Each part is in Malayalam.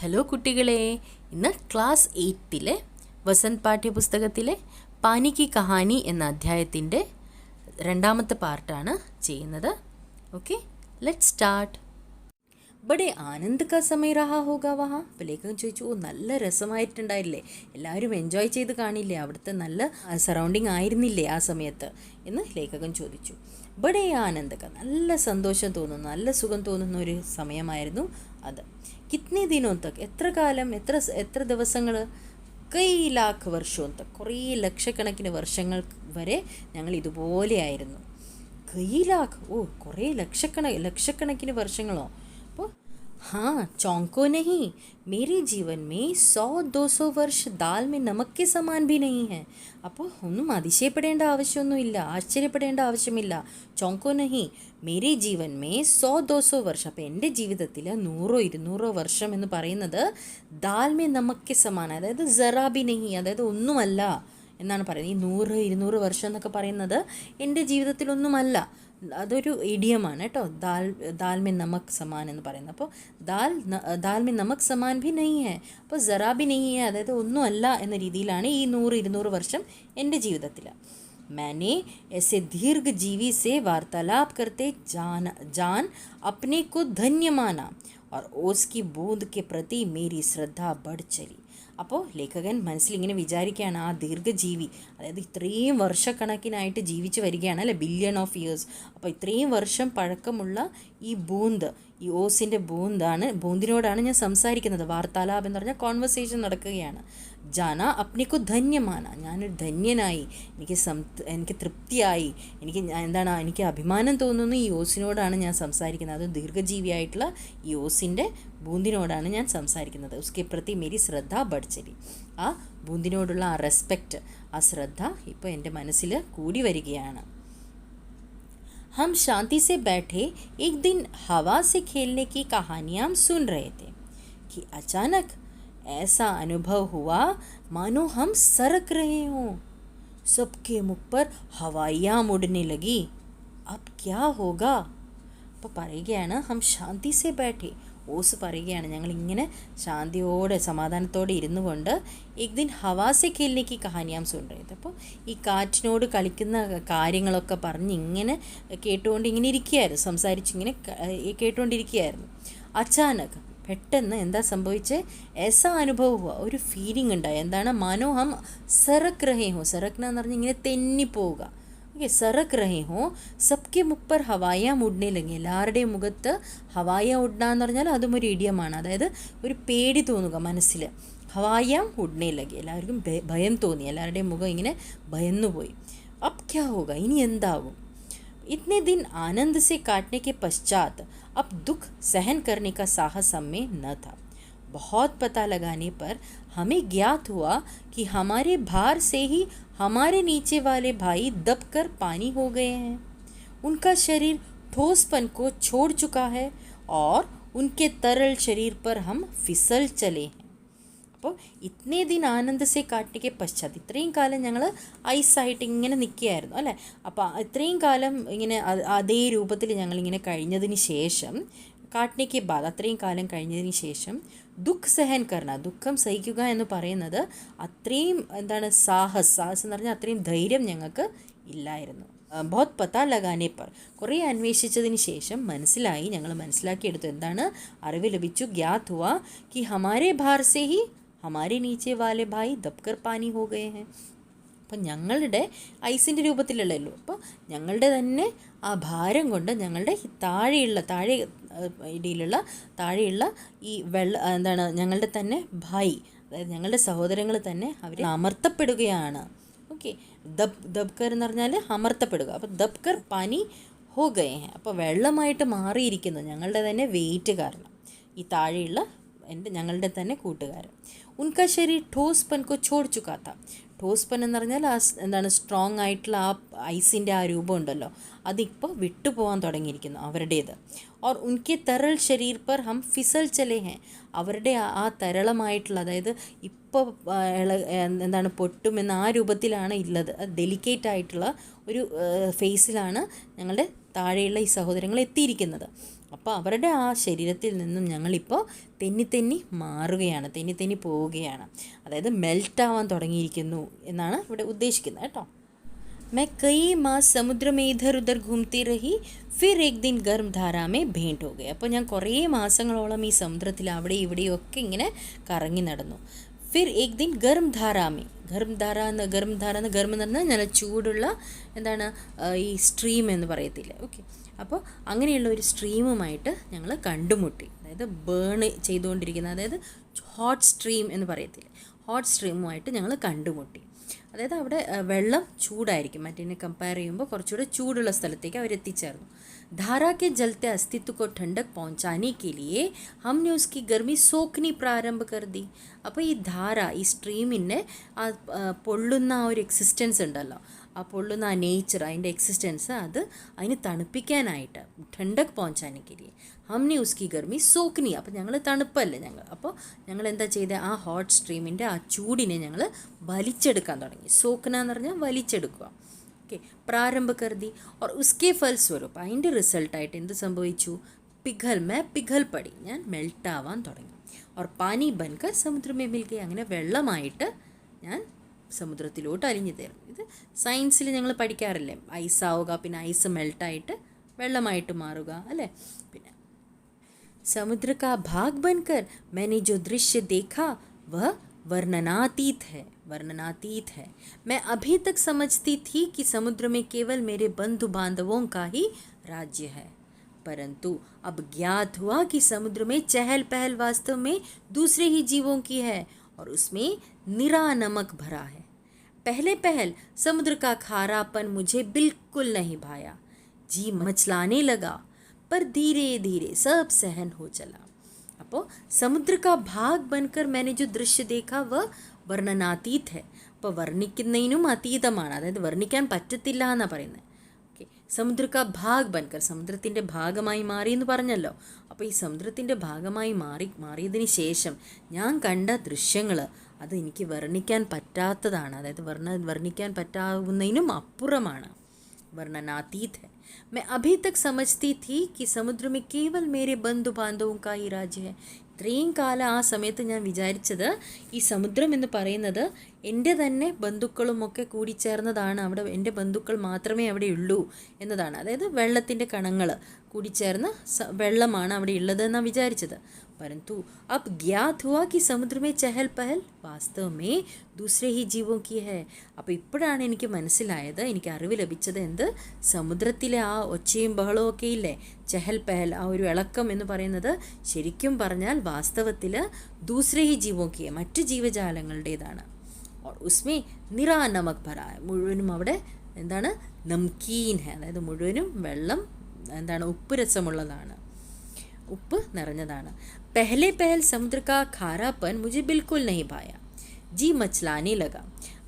ഹലോ കുട്ടികളെ, ഇന്ന് ക്ലാസ് 8 വസന്ത് പാഠ്യപുസ്തകത്തിലെ പാനി കി കഹാനി എന്ന അധ്യായത്തിൻ്റെ രണ്ടാമത്തെ പാർട്ടാണ് ചെയ്യുന്നത്. Okay, let start. ബഡേ ആനന്ദ് കാ സമയ രഹാ ഹോഗാ വഹാ. അപ്പോൾ ലേഖകൻ ചോദിച്ചു, നല്ല രസമായിട്ടുണ്ടായില്ലേ, എല്ലാവരും എൻജോയ് ചെയ്ത് കാണില്ലേ, അവിടുത്തെ നല്ല സറൗണ്ടിങ് ആയിരുന്നില്ലേ ആ സമയത്ത് എന്ന് ലേഖകൻ ചോദിച്ചു. ബഡേ ആനന്ദ് കാ, നല്ല സന്തോഷം തോന്നുന്നു, നല്ല സുഖം തോന്നുന്ന ഒരു സമയമായിരുന്നു അത്. കിത്നെ ദിനോ തക്, എത്ര കാലം, എത്ര ദിവസങ്ങൾ, കൈ ലാഖ് വർഷവും തക്, കുറേ ലക്ഷക്കണക്കിന് വർഷങ്ങൾ വരെ ഞങ്ങൾ ഇതുപോലെയായിരുന്നു. കൈ ലാഖ്, കുറേ ലക്ഷക്കണക്കിന് വർഷങ്ങളോ. അപ്പോൾ चौंको नहीं, मेरे जीवन में 100-200 वर्ष दाल में नमक के समान भी नहीं है. അപ്പോൾ ഒന്നും അതിശയപ്പെടേണ്ട ആവശ്യമൊന്നുമില്ല, ആശ്ചര്യപ്പെടേണ്ട ആവശ്യമില്ല. ചോങ്കോ നഹി, മേരെ ജീവൻ മേ 100-200 വർഷം. അപ്പോൾ എൻ്റെ ജീവിതത്തിൽ 100-200 വർഷം എന്ന് പറയുന്നത് ദാൽ മേ നമക് കെ സമാൻ, അതായത് ജറാബി നഹി, അതായത് ഒന്നുമല്ല എന്നാണ് പറയുന്നത്. ഈ 100-200 വർഷം എന്നൊക്കെ പറയുന്നത് എൻ്റെ ജീവിതത്തിലൊന്നുമല്ല, അതൊരു ഇഡിയമാണ് കേട്ടോ. ദാൽ മേ നമക് സമാൻ എന്ന് പറയുന്നത്. അപ്പോൾ ദാൽ മേ നമക് സമാൻ ഭി നെയ് ഹെ, അപ്പോൾ ജറാ ഭി നെയ് ഹെ, അതായത് ഒന്നുമല്ല എന്ന രീതിയിലാണ് ഈ 100-200 വർഷം എൻ്റെ ജീവിതത്തിൽ. मैंने ऐसे दीर्घ जीवी से वार्तालाप करते जान अपने को धन्य माना और ओस की बूंद के प्रति मेरी श्रद्धा बढ़ चली. അപ്പോൾ ലേഖകൻ മനസ്സിലിങ്ങനെ വിചാരിക്കുകയാണ്, ആ ദീർഘജീവി, അതായത് ഇത്രയും വർഷക്കണക്കിനായിട്ട് ജീവിച്ച് വരികയാണ് അല്ലേ, ബില്യൺ ഓഫ് ഇയേഴ്സ്. അപ്പോൾ ഇത്രയും വർഷം പഴക്കമുള്ള ഈ ബൂന്ത്, ഈ ഓസിൻ്റെ ബൂന്തിനോടാണ് ഞാൻ സംസാരിക്കുന്നത്. വാർത്താലാപം എന്ന് പറഞ്ഞാൽ കോൺവെർസേഷൻ നടക്കുകയാണ്. ജാന അപ്നിക്കു ധന്യമാന, ഞാനൊരു ധന്യനായി, എനിക്ക് തൃപ്തിയായി, എനിക്ക് അഭിമാനം തോന്നുന്നു, ഈ ഓസിനോടാണ് ഞാൻ സംസാരിക്കുന്നത്. അത് ദീർഘജീവിയായിട്ടുള്ള ഈ ഓസിൻ്റെ ബൂന്തിനോടാണ് ഞാൻ സംസാരിക്കുന്നത്. ഉസ്കെ പ്രതി മേരി ശ്രദ്ധ ബഡ്ചലി, ആ ബൂന്തിനോടുള്ള ആ റെസ്പെക്റ്റ്, ആ ശ്രദ്ധ ഇപ്പോൾ എൻ്റെ മനസ്സിൽ കൂടി വരികയാണ്. हम शांति से बैठे एक दिन हवा से खेलने की कहानियाँ सुन रहे थे कि अचानक ऐसा अनुभव हुआ मानो हम सरक रहे हों. सबके मुख पर हवाइयाँ उड़ने लगी. अब क्या होगा? അപ്പോൾ പറയുകയാണ്, ഹം ശാന്തി സെ ബാഠെ, ഓസ് പറയുകയാണ്, ഞങ്ങളിങ്ങനെ ശാന്തിയോടെ സമാധാനത്തോടെ ഇരുന്നു കൊണ്ട് എക് ദിൻ ഹവാസെ ഖേൽനേക്ക് കഹാനിയാം സുണ്ടത്. അപ്പോൾ ഈ കാറ്റിനോട് കളിക്കുന്ന കാര്യങ്ങളൊക്കെ പറഞ്ഞ് ഇങ്ങനെ കേട്ടുകൊണ്ട് ഇങ്ങനെ ഇരിക്കുകയായിരുന്നു, സംസാരിച്ചിങ്ങനെ കേട്ടുകൊണ്ടിരിക്കുകയായിരുന്നു. അച്ചാനക്, പെട്ടെന്ന് എന്താ സംഭവിച്ചത്, ഏസാ അനുഭവം, ഒരു ഫീലിംഗ് ഉണ്ടായി. എന്താണ്, മനോഹം സറക് റഹേ ഹോ, സറക്ന എന്ന് പറഞ്ഞാൽ ഇങ്ങനെ തെന്നിപ്പോവുക. ഓക്കെ, സറക് റഹേ ഹോ, സബ്ക്കെ മുഖ് പർ ഹവായ ഉഡ്നെ ലഗി, എല്ലാവരുടെയും മുഖത്ത് ഹവായ ഉഡ്ന എന്ന് പറഞ്ഞാൽ അതും ഒരു ഇഡിയമാണ്, അതായത് ഒരു പേടി തോന്നുക മനസ്സിൽ. ഹവായ ഉഡ്നെ ലഗി, എല്ലാവർക്കും ഭയം തോന്നി, എല്ലാവരുടെയും മുഖം ഇങ്ങനെ ഭയന്നുപോയി. അബ് ക്യാ ഹോഗ, ഇനി എന്താകും. इतने दिन आनंद से काटने के पश्चात अब दुख सहन करने का साहस हमें न था. बहुत पता लगाने पर हमें ज्ञात हुआ कि हमारे भार से ही हमारे नीचे वाले भाई दबकर पानी हो गए हैं. उनका शरीर ठोसपन को छोड़ चुका है और उनके तरल शरीर पर हम फिसल चले हैं. അപ്പോൾ ഇത്രേ ദിൻ ആനന്ദ് സെ കാട്ടിക്ക് പശ്ചാത്ത്, ഇത്രയും കാലം ഞങ്ങൾ ഐസായിട്ട് ഇങ്ങനെ നിൽക്കുകയായിരുന്നു അല്ലേ. അപ്പോൾ ഇത്രയും കാലം ഇങ്ങനെ അതേ രൂപത്തിൽ ഞങ്ങളിങ്ങനെ കഴിഞ്ഞതിന് ശേഷം, കാട്ടിനേക്ക് ബാധ, അത്രയും കാലം കഴിഞ്ഞതിന് ശേഷം, ദുഃഖ് സഹൻ കർണ, ദുഃഖം സഹിക്കുക എന്ന് പറയുന്നത് അത്രയും സാഹസ് എന്ന് പറഞ്ഞാൽ അത്രയും ധൈര്യം ഞങ്ങൾക്ക് ഇല്ലായിരുന്നു. ബഹുത് പത്താ ലഗാനെ പർ, കുറേ അന്വേഷിച്ചതിന് ശേഷം ഞങ്ങൾ മനസ്സിലാക്കിയെടുത്തു, എന്താണ്, അറിവ് ലഭിച്ചു. ഗ്യാത് ഹുവാ കി ഹമാരെ ഭാർ സെ ഹി ഹമാരെ നീച്ചെ വാലെ ഭായി ദബ്കർ പാനി ഹോ ഗയേ ഹെ. അപ്പം ഞങ്ങളുടെ ഐസിൻ്റെ രൂപത്തിലുള്ളല്ലോ, അപ്പോൾ ഞങ്ങളുടെ തന്നെ ആ ഭാരം കൊണ്ട് ഞങ്ങളുടെ താഴെയുള്ള ഈ ഞങ്ങളുടെ തന്നെ ഭായി, അതായത് ഞങ്ങളുടെ സഹോദരങ്ങൾ തന്നെ അവർ അമർത്തപ്പെടുകയാണ്. ഓക്കെ, ദബ്കർ എന്ന് പറഞ്ഞാൽ അമർത്തപ്പെടുക. അപ്പോൾ ദബ്കർ പാനി ഹോ ഗയേ ഹെ, അപ്പോൾ വെള്ളമായിട്ട് മാറിയിരിക്കുന്നു ഞങ്ങളുടെ തന്നെ വെയിറ്റ് കാരണം, ഈ താഴെയുള്ള ഞങ്ങളുടെ തന്നെ കൂട്ടുകാരൻ. ഉൻക ശരീർ ठोसपन को छोड़ चुका था. ठोसपन എന്ന് പറഞ്ഞാൽ സ്ട്രോങ് ആയിട്ടുള്ള ആ ഐസിൻ്റെ ആ രൂപം ഉണ്ടല്ലോ, അതിപ്പോൾ വിട്ടുപോകാൻ തുടങ്ങിയിരിക്കുന്നു അവരുടേത്. ഓർ ഉൻകെ തരൾ ശരീർ പർ ഹം ഫിസൽ ചലേ ഹെ, അവരുടെ ആ തരളമായിട്ടുള്ള, അതായത് ഇപ്പോൾ പൊട്ടുമെന്ന ആ രൂപത്തിലാണ് ഉള്ളത്, ഡെലിക്കേറ്റ് ആയിട്ടുള്ള ഒരു ഫേസിലാണ് ഞങ്ങളുടെ താഴെയുള്ള ഈ സഹോദരങ്ങൾ എത്തിയിരിക്കുന്നത്. അപ്പോൾ അവരുടെ ആ ശരീരത്തിൽ നിന്നും ഞങ്ങളിപ്പോൾ തെന്നി തെന്നി മാറുകയാണ്, തെന്നി തെന്നി പോവുകയാണ്, അതായത് മെൽറ്റ് ആവാൻ തുടങ്ങിയിരിക്കുന്നു എന്നാണ് ഇവിടെ ഉദ്ദേശിക്കുന്നത് കേട്ടോ. मैं कई मास समुद्र में इधर उधर घूमती रही, फिर एक दिन गर्म धारा में भेंट हो गई. അപ്പോൾ ഞാൻ കുറേ മാസങ്ങളോളം ഈ സമുദ്രത്തിൽ അവിടെ ഇവിടെയും ഒക്കെ ഇങ്ങനെ കറങ്ങി നടന്നു. ഫിർ ഏക് ദിൻ ഗർം ധാരാമേ, ഗർം എന്ന് പറഞ്ഞാൽ നല്ല ചൂടുള്ള എന്താണ് ഈ സ്ട്രീം എന്ന് പറയത്തില്ലേ, ഓക്കെ. അപ്പോൾ അങ്ങനെയുള്ള ഒരു സ്ട്രീമുമായിട്ട് ഞങ്ങൾ കണ്ടുമുട്ടി, അതായത് ബേൺ ചെയ്തുകൊണ്ടിരിക്കുന്ന, അതായത് ഹോട്ട് സ്ട്രീം എന്ന് പറയത്തില്ലേ, ഹോട്ട് സ്ട്രീമുമായിട്ട് ഞങ്ങൾ കണ്ടുമുട്ടി. അതായത് അവിടെ വെള്ളം ചൂടായിരിക്കും, മറ്റേ കമ്പയർ ചെയ്യുമ്പോൾ കുറച്ചുകൂടെ ചൂടുള്ള സ്ഥലത്തേക്ക് അവരെത്തിച്ചേർന്നു. धारा के जलते अस्तित्व को ठंडक पहुंचाने के लिए हमने उसकी गर्मी सोखनी प्रारंभ कर दी. അപ്പോൾ ഈ ധാര, ഈ സ്ട്രീമിൻ്റെ ആ പൊള്ളുന്ന ആ ഒരു എക്സിസ്റ്റൻസ് ഉണ്ടല്ലോ, ആ പൊള്ളുന്ന ആ നേച്ചർ, അതിൻ്റെ എക്സിസ്റ്റൻസ്, അതിന് തണുപ്പിക്കാനായിട്ട് ठंडक पहुंचाने के लिए हमने उसकी गर्मी सोखनी. അപ്പോൾ ഞങ്ങൾ തണുപ്പല്ലേ അപ്പോൾ ഞങ്ങൾ എന്താ ചെയ്തത്, ആ ഹോട്ട് സ്ട്രീമിൻ്റെ ആ ചൂടിനെ ഞങ്ങൾ വലിച്ചെടുക്കാൻ തുടങ്ങി. സോക്കന എന്ന് പറഞ്ഞാൽ വലിച്ചെടുക്കുക, ഓക്കെ. പ്രാരംഭ കരുതി ഓർ ഉസ്കെ ഫലസ്വരൂപ്, അതിൻ്റെ റിസൾട്ടായിട്ട് എന്ത് സംഭവിച്ചു, പിഘൽ പടി, ഞാൻ മെൽട്ടാവാൻ തുടങ്ങി. ഓർ പാനി ബൻകർ സമുദ്രമേ മിൽ ഗയി, അങ്ങനെ വെള്ളമായിട്ട് ഞാൻ സമുദ്രത്തിലോട്ട് അലിഞ്ഞു തീർന്നു. ഇത് സയൻസിൽ ഞങ്ങൾ പഠിക്കാറില്ലേ, ഐസ് ആവുക, പിന്നെ ഐസ് മെൽട്ടായിട്ട് വെള്ളമായിട്ട് മാറുക അല്ലേ. പിന്നെ समुद्र का भाग बनकर मैंने जो दृश्य देखा वह वर्णनातीत है. मैं अभी तक समझती थी कि समुद्र में केवल मेरे बंधु बांधवों का ही राज्य है, परंतु अब ज्ञात हुआ कि समुद्र में चहल पहल वास्तव में दूसरे ही जीवों की है और उसमें निरा नमक भरा है. पहल समुद्र का खारापन मुझे बिल्कुल नहीं भाया, जी मचलाने लगा, पर धीरे धीरे सब सहन हो चला. അപ്പോൾ സമുദ്ര കാ ഭാഗ് ബൻകർ मैंने जो दृश्य देखा वह വർണ്ണനാതീത് है. അപ്പോൾ വർണ്ണിക്കുന്നതിനും അതീതമാണ്, അതായത് വർണ്ണിക്കാൻ പറ്റത്തില്ല എന്നാണ് പറയുന്നത്, ഓക്കെ. സമുദ്ര കാ ഭാഗ് ബൻകർ, സമുദ്രത്തിൻ്റെ ഭാഗമായി മാറി എന്ന് പറഞ്ഞല്ലോ. അപ്പോൾ ഈ സമുദ്രത്തിൻ്റെ ഭാഗമായി മാറിയതിന് ശേഷം ഞാൻ കണ്ട ദൃശ്യങ്ങൾ അത് എനിക്ക് വർണ്ണിക്കാൻ പറ്റാത്തതാണ്, അതായത് വർണ്ണിക്കാൻ പറ്റാവുന്നതിനും അപ്പുറമാണ്, वर्णनातीत है. मैं अभी तक समझती थी कि समुद्र में केवल मेरे बंधु बांधवों का ही राज्य है. ഇത്രയും കാലം ആ സമയത്ത് ഞാൻ വിചാരിച്ചത് ഈ സമുദ്രം എന്ന് പറയുന്നത് എൻ്റെ തന്നെ ബന്ധുക്കളുമൊക്കെ കൂടിച്ചേർന്നതാണ്, അവിടെ എൻ്റെ ബന്ധുക്കൾ മാത്രമേ അവിടെ ഉള്ളൂ എന്നതാണ്, അതായത് വെള്ളത്തിൻ്റെ കണങ്ങൾ കൂടിച്ചേർന്ന വെള്ളമാണ് അവിടെ ഉള്ളത് എന്നാണ് വിചാരിച്ചത്. परंतु अब ज्ञात हुआ कि समुद्र में चहल पहल वास्तव में दूसरे ही जीवों की है. അപ്പോൾ ഇപ്പോഴാണ് എനിക്ക് മനസ്സിലായത്, എനിക്ക് അറിവ് ലഭിച്ചത് എന്ത്, സമുദ്രത്തിലെ ആ ഒച്ചയും ബഹളവും ഒക്കെ ഇല്ലേ, ചഹൽ പഹൽ, ആ ഒരു ഇളക്കം എന്ന് പറയുന്നത് ശരിക്കും പറഞ്ഞാൽ വാസ്തവത്തിൽ ദൂസരെ ഹി ജീവോ കി, മറ്റ് ജീവജാലങ്ങളുടേതാണ്. और उसमें निरा नमक भरा है, മുഴുവനും അവിടെ എന്താണ് നംകീൻ ഹെ, അതായത് മുഴുവനും വെള്ളം എന്താണ് ഉപ്പ് രസമുള്ളതാണ്, ഉപ്പ് നിറഞ്ഞതാണ്. പഹൽ സമുദ്ര കാ ഖാരാപ്പൻ മുझे बिल्कुल नहीं भाया, जी मचलाने लगा.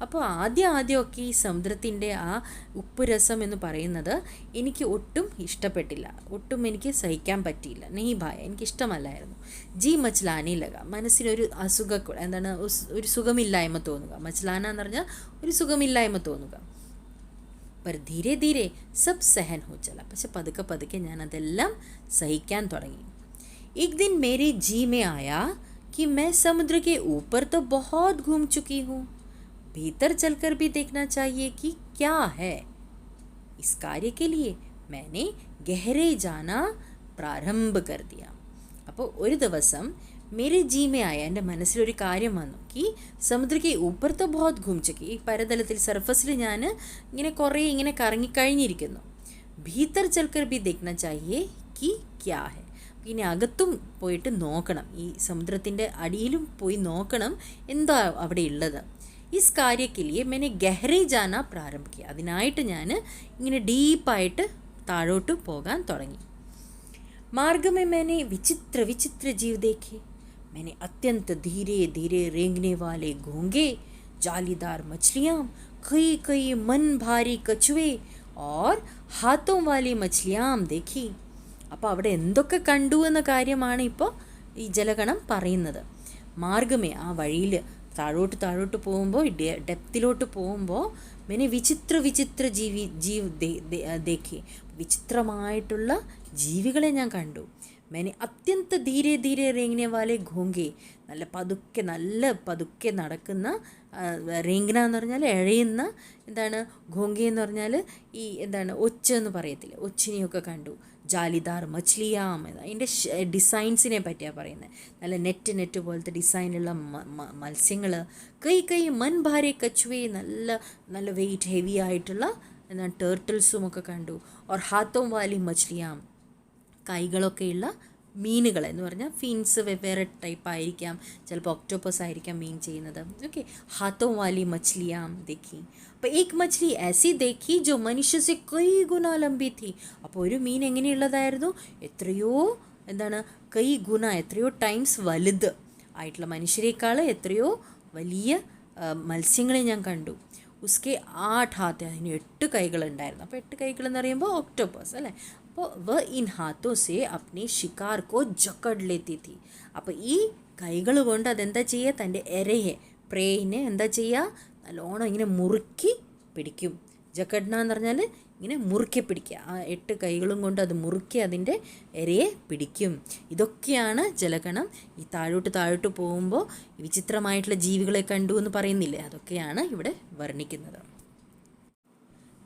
അപ്പോൾ ആദ്യമൊക്കെ ഈ സമുദ്രത്തിൻ്റെ ആ ഉപ്പ് രസം എന്ന് പറയുന്നത് എനിക്ക് ഒട്ടും ഇഷ്ടപ്പെട്ടില്ല, ഒട്ടും എനിക്ക് സഹിക്കാൻ പറ്റിയില്ല. നെയ് ഭായ, എനിക്കിഷ്ടമല്ലായിരുന്നു. ജി മച്ലാനെ ലഗ, മനസ്സിനൊരു എന്താണ് ഒരു സുഖമില്ലായ്മ തോന്നുക, മച്ലാന എന്ന് പറഞ്ഞാൽ ഒരു സുഖമില്ലായ്മ തോന്നുക. पर धीरे धीरे सब सहन हो चला, പക്ഷെ പതുക്കെ ഞാൻ അതെല്ലാം സഹിക്കാൻ തുടങ്ങി. एक दिन मेरे जी में आया कि मैं समुद्र के ऊपर तो बहुत घूम चुकी हूँ, भीतर चलकर भी देखना चाहिए कि क्या है. इस कार्य के लिए मैंने गहरे जाना प्रारंभ कर दिया. അപ്പോൾ ഒരു ദിവസം മേരെ ജീ മേ ആയ, എൻ്റെ മനസ്സിലൊരു കാര്യം വന്നു, കി സമുദ്രക്ക് ഊപ്പർത്ത് ബഹുത് ഘൂം ചുക്കി, ഈ പരതലത്തിൽ സർഫസിൽ ഞാൻ ഇങ്ങനെ കുറേ ഇങ്ങനെ കറങ്ങിക്കഴിഞ്ഞിരിക്കുന്നു. ഭീതർ ചൽക്കർ ബി ദേഖ്ന ചാഹിയേ കി ക്യാ ഹെ, പിന്നെ അകത്തും പോയിട്ട് നോക്കണം, ഈ സമുദ്രത്തിൻ്റെ അടിയിലും പോയി നോക്കണം എന്താ അവിടെ ഉള്ളത്. ഇസ് കാര്യക്കിലിയെ മെന്നെ ഗഹരെ ജാന പ്രാരംഭിക്കുക, അതിനായിട്ട് ഞാൻ ഇങ്ങനെ ഡീപ്പായിട്ട് താഴോട്ട് പോകാൻ തുടങ്ങി. मार्ग में मैंने विचित्र जीव देखे. मैंने अत्यंत धीरे धीरे रेंगने वाले घोंगे, जालीदार मछलियाँ, कई मन भारी कछुए और हाथों वाली मछलियाँ देखी. അപ്പോൾ അവിടെ എന്തൊക്കെ കണ്ടു എന്ന കാര്യമാണ് ഇപ്പോൾ ഈ ജലഗണം പറയുന്നത്. മാർഗമേ, ആ വഴിയിൽ താഴോട്ട് പോകുമ്പോൾ, ഡെപ്തിലോട്ട് പോകുമ്പോൾ, मैंने विचित्र जीव देखे, വിചിത്രമായിട്ടുള്ള ജീവികളെ ഞാൻ കണ്ടു. मैंने അത്യന്ത ധീരെ ധീരെ റേങ്ങനെ വാലെ ഘോങ്കെ, നല്ല പതുക്കെ നടക്കുന്ന റേങ്ങന എന്ന് പറഞ്ഞാൽ എഴയുന്ന, എന്താണ് ഘോങ്കെ എന്ന് പറഞ്ഞാൽ ഈ എന്താണ് ഒച്ച എന്ന് പറയത്തില്ല, ഒച്ചിനെയൊക്കെ കണ്ടു. ജാലിദാർ മച്ലിയാം, അതിൻ്റെ ഡിസൈൻസിനെ പറ്റിയാണ് പറയുന്നത്. നല്ല നെറ്റ് പോലത്തെ ഡിസൈനുള്ള മത്സ്യങ്ങൾ. കൈ മൻ ഭാരെ കച്ചുവേ, നല്ല വെയിറ്റ് ഹെവി ആയിട്ടുള്ള എന്താണ് ടേർട്ടിൽസും ഒക്കെ കണ്ടു. ഓർ ഹാത്തോം വാലി മച്ലിയാം, കൈകളൊക്കെയുള്ള മീനുകൾ എന്ന് പറഞ്ഞാൽ ഫിൻസ് വെവ്വേറെ ടൈപ്പ് ആയിരിക്കാം, ചിലപ്പോൾ ഒക്ടോപ്പസ് ആയിരിക്കാം മീൻ ചെയ്യുന്നത്. ഓക്കെ, ഹാത്തോം വാലി മച്ലിയാം ദേഖി. അപ്പോൾ ഏക് മച്ലി ऐसी देखी जो मनुष्य से कई गुना लंबी थी. അപ്പോൾ ഒരു മീൻ എങ്ങനെയുള്ളതായിരുന്നു? എത്രയോ കൈ ഗുണ, എത്രയോ ടൈംസ് വലുത് ആയിട്ടുള്ള, മനുഷ്യരെക്കാൾ എത്രയോ വലിയ മത്സ്യങ്ങളെ ഞാൻ കണ്ടു. ഉസ്കെ 8 ഹാത്ത്, അതിന് 8 കൈകളുണ്ടായിരുന്നു. അപ്പോൾ 8 കൈകൾ എന്ന് പറയുമ്പോൾ ഒക്ടോപ്പസ് അല്ലേ. അപ്പോൾ വ ഇൻ ഹാത്തോ സെ അപ്നെ ഷിക്കാർ കോ ജക്കഡ് ലേത്തി थी. അപ്പോൾ ഈ കൈകൾ കൊണ്ട് അതെന്താ ചെയ്യുക? തൻ്റെ ഇരയെ, പ്രേയിനെ എന്താ ചെയ്യുക? നല്ലോണം ഇങ്ങനെ മുറുക്കി പിടിക്കും. ജക്കഡ്ന എന്ന് പറഞ്ഞാൽ ഇങ്ങനെ മുറുക്കി പിടിക്കുക. ആ 8 കൈകളും കൊണ്ട് അത് മുറുക്കി അതിൻ്റെ ഇരയെ പിടിക്കും. ഇതൊക്കെയാണ് ജലഗണം. ഈ താഴോട്ട് പോകുമ്പോൾ വിചിത്രമായിട്ടുള്ള ജീവികളെ കണ്ടു എന്ന് പറയുന്നില്ലേ, അതൊക്കെയാണ് ഇവിടെ വർണ്ണിക്കുന്നത്.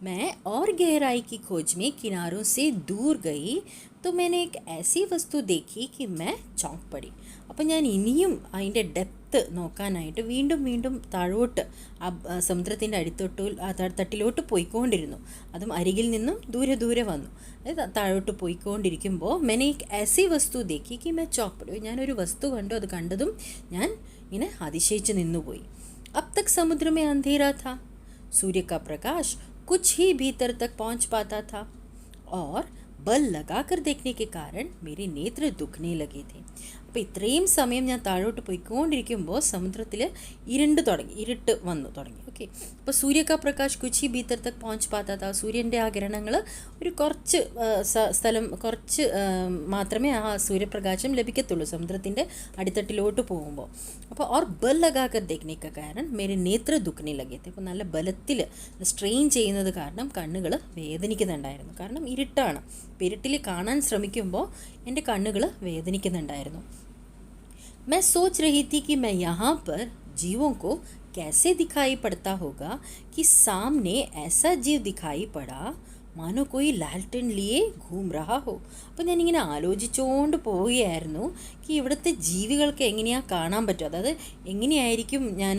मैं और गहराई की खोज में किनारों से दूर गई तो मैंने एक ऐसी वस्तु देखी कि मैं चौंक पड़ी. അപ്പോൾ ഞാൻ ഇനിയും അതിൻ്റെ ഡെപ്ത്ത് നോക്കാനായിട്ട് വീണ്ടും താഴോട്ട് സമുദ്രത്തിൻ്റെ തട്ടിലോട്ട് പോയിക്കൊണ്ടിരുന്നു. അതും അരികിൽ നിന്നും ദൂരെ വന്നു. താഴോട്ട് പോയിക്കൊണ്ടിരിക്കുമ്പോൾ मैंने एक ऐसी वस्तु देखी कि मैं चौंक पड़ी. ഞാനൊരു വസ്തു കണ്ടു. അത് കണ്ടതും ഞാൻ ഇങ്ങനെ അതിശയിച്ച് നിന്നുപോയി. अब तक समुद्र में अंधेरा था. सूर्य का प्रकाश कुछ ही भीतर तक पहुंच पाता था और बल लगाकर देखने के कारण मेरे नेत्र दुखने लगे थे. അപ്പോൾ ഇത്രയും സമയം ഞാൻ താഴോട്ട് പോയിക്കൊണ്ടിരിക്കുമ്പോൾ സമുദ്രത്തിൽ ഇരുട്ട് വന്നു തുടങ്ങി. ഓക്കെ, അപ്പോൾ സൂര്യക പ്രകാശ് കുച്ചി ഭീതർ തക് പਹੁഞ്ച് പാത്താ. സൂര്യൻ്റെ ആ കിരണങ്ങൾ ഒരു കുറച്ച് സ്ഥലം മാത്രമേ ആ സൂര്യപ്രകാശം ലഭിക്കത്തുള്ളൂ സമുദ്രത്തിൻ്റെ അടിത്തട്ടിലോട്ട് പോകുമ്പോൾ. അപ്പോൾ ഓർ ബൽ ലഗാക്കർ ദേഖ്നെ കാരണം മേരെ നേത്ര ദുഃഖനെ ലഗിയത്. അപ്പോൾ നല്ല ബലത്തിൽ സ്ട്രെയിൻ ചെയ്യുന്നത് കാരണം കണ്ണുകൾ വേദനിക്കുന്നുണ്ടായിരുന്നു. കാരണം ഇരുട്ടാണ്. ഇരുട്ടിൽ കാണാൻ ശ്രമിക്കുമ്പോൾ എൻ്റെ കണ്ണുകൾ വേദനിക്കുന്നുണ്ടായിരുന്നു. मैं सोच रही थी कि मैं यहाँ पर जीवों को कैसे दिखाई पड़ता होगा कि सामने ऐसा जीव दिखाई पड़ा മാനോ കോയി ലാൽട്ടൺ ലിയെ ഘൂം റഹാ ഹോ. അപ്പോൾ ഞാനിങ്ങനെ ആലോചിച്ചുകൊണ്ട് പോവുകയായിരുന്നു ഇവിടുത്തെ ജീവികൾക്ക് എങ്ങനെയാണ് കാണാൻ പറ്റും, അതായത് എങ്ങനെയായിരിക്കും ഞാൻ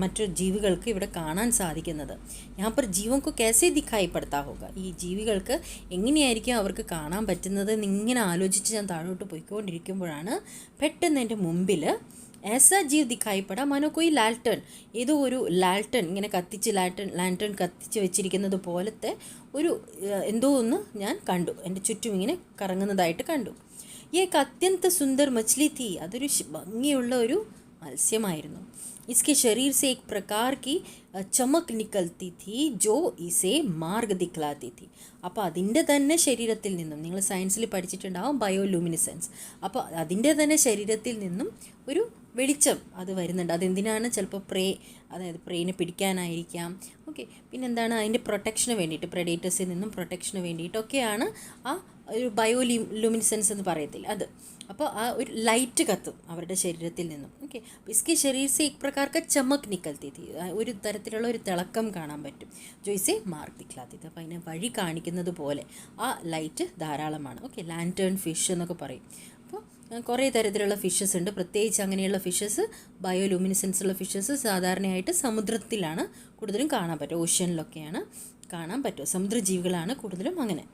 മറ്റു ജീവികൾക്ക് ഇവിടെ കാണാൻ സാധിക്കുന്നത്. ഞാൻ पर जीवों को कैसे दिखाई पड़ता होगा, ഈ ജീവികൾക്ക് എങ്ങനെയായിരിക്കും അവർക്ക് കാണാൻ പറ്റുന്നത് എന്നിങ്ങനെ ആലോചിച്ച് ഞാൻ താഴോട്ട് പോയിക്കൊണ്ടിരിക്കുമ്പോഴാണ് പെട്ടെന്ന് എൻ്റെ മുമ്പിൽ ऐसा जीव दिखाई पड़ा मानो कोई ലാൽട്ടൺ, ഏതോ ഒരു ലാൽട്ടൺ ഇങ്ങനെ ലാൻറ്റൺ കത്തിച്ച് വെച്ചിരിക്കുന്നത് പോലത്തെ ഒരു എന്തോ ഒന്ന് ഞാൻ കണ്ടു. എൻ്റെ ചുറ്റും ഇങ്ങനെ കറങ്ങുന്നതായിട്ട് കണ്ടു. ഏക അത്യന്ത സുന്ദർ മച്ലി തീ, അതൊരു ഭംഗിയുള്ള ഒരു മത്സ്യമായിരുന്നു. इसके शरीर से एक प्रकार की चमक निकलती थी जो इसे मार्ग दिखलाती थी. അപ്പോൾ അതിൻ്റെ തന്നെ ശരീരത്തിൽ നിന്നും, നിങ്ങൾ സയൻസിൽ പഠിച്ചിട്ടുണ്ടാവും ബയോലൂമിനിസെൻസ്, അപ്പോൾ അതിൻ്റെ തന്നെ ശരീരത്തിൽ നിന്നും ഒരു വെളിച്ചം അത് വരുന്നുണ്ട്. അതെന്തിനാണ്? ചിലപ്പോൾ അതായത് പ്രേനെ പിടിക്കാനായിരിക്കാം. ഓക്കെ, പിന്നെന്താണ് അതിൻ്റെ പ്രൊട്ടക്ഷന് വേണ്ടിയിട്ട്, പ്രെഡേറ്റേഴ്സിൽ നിന്നും പ്രൊട്ടക്ഷന് വേണ്ടിയിട്ടൊക്കെയാണ് ആ ഒരു ബയോലൂമിനിസെൻസ് എന്ന് പറയത്തില്ല അത്. അപ്പോൾ ആ ഒരു ലൈറ്റ് കത്തും അവരുടെ ശരീരത്തിൽ നിന്നും. ഓക്കെ, അപ്പോൾ ഇസ്കെ ശരീർ സെ एक प्रकार का चमक निकलती थी, ഒരു തരത്തിലുള്ള ഒരു തിളക്കം കാണാൻ പറ്റും. जो इसे मार्ग दिखलाती थी, അപ്പോൾ അതിനെ വഴി കാണിക്കുന്നത് പോലെ ആ ലൈറ്റ് ധാരാളമാണ്. ഓക്കെ, ലാൻറ്റേൺ ഫിഷ് എന്നൊക്കെ പറയും. അപ്പോൾ കുറേ തരത്തിലുള്ള ഫിഷസ് ഉണ്ട്. പ്രത്യേകിച്ച് അങ്ങനെയുള്ള ഫിഷസ്, ബയോലൂമിനിസെൻസ് ഉള്ള ഫിഷസ് സാധാരണയായിട്ട് സമുദ്രത്തിലാണ് കൂടുതലും കാണാൻ പറ്റുക. ഓഷ്യനിലൊക്കെയാണ് കാണാൻ പറ്റുക. സമുദ്രജീവികളാണ് കൂടുതലും അങ്ങനെ.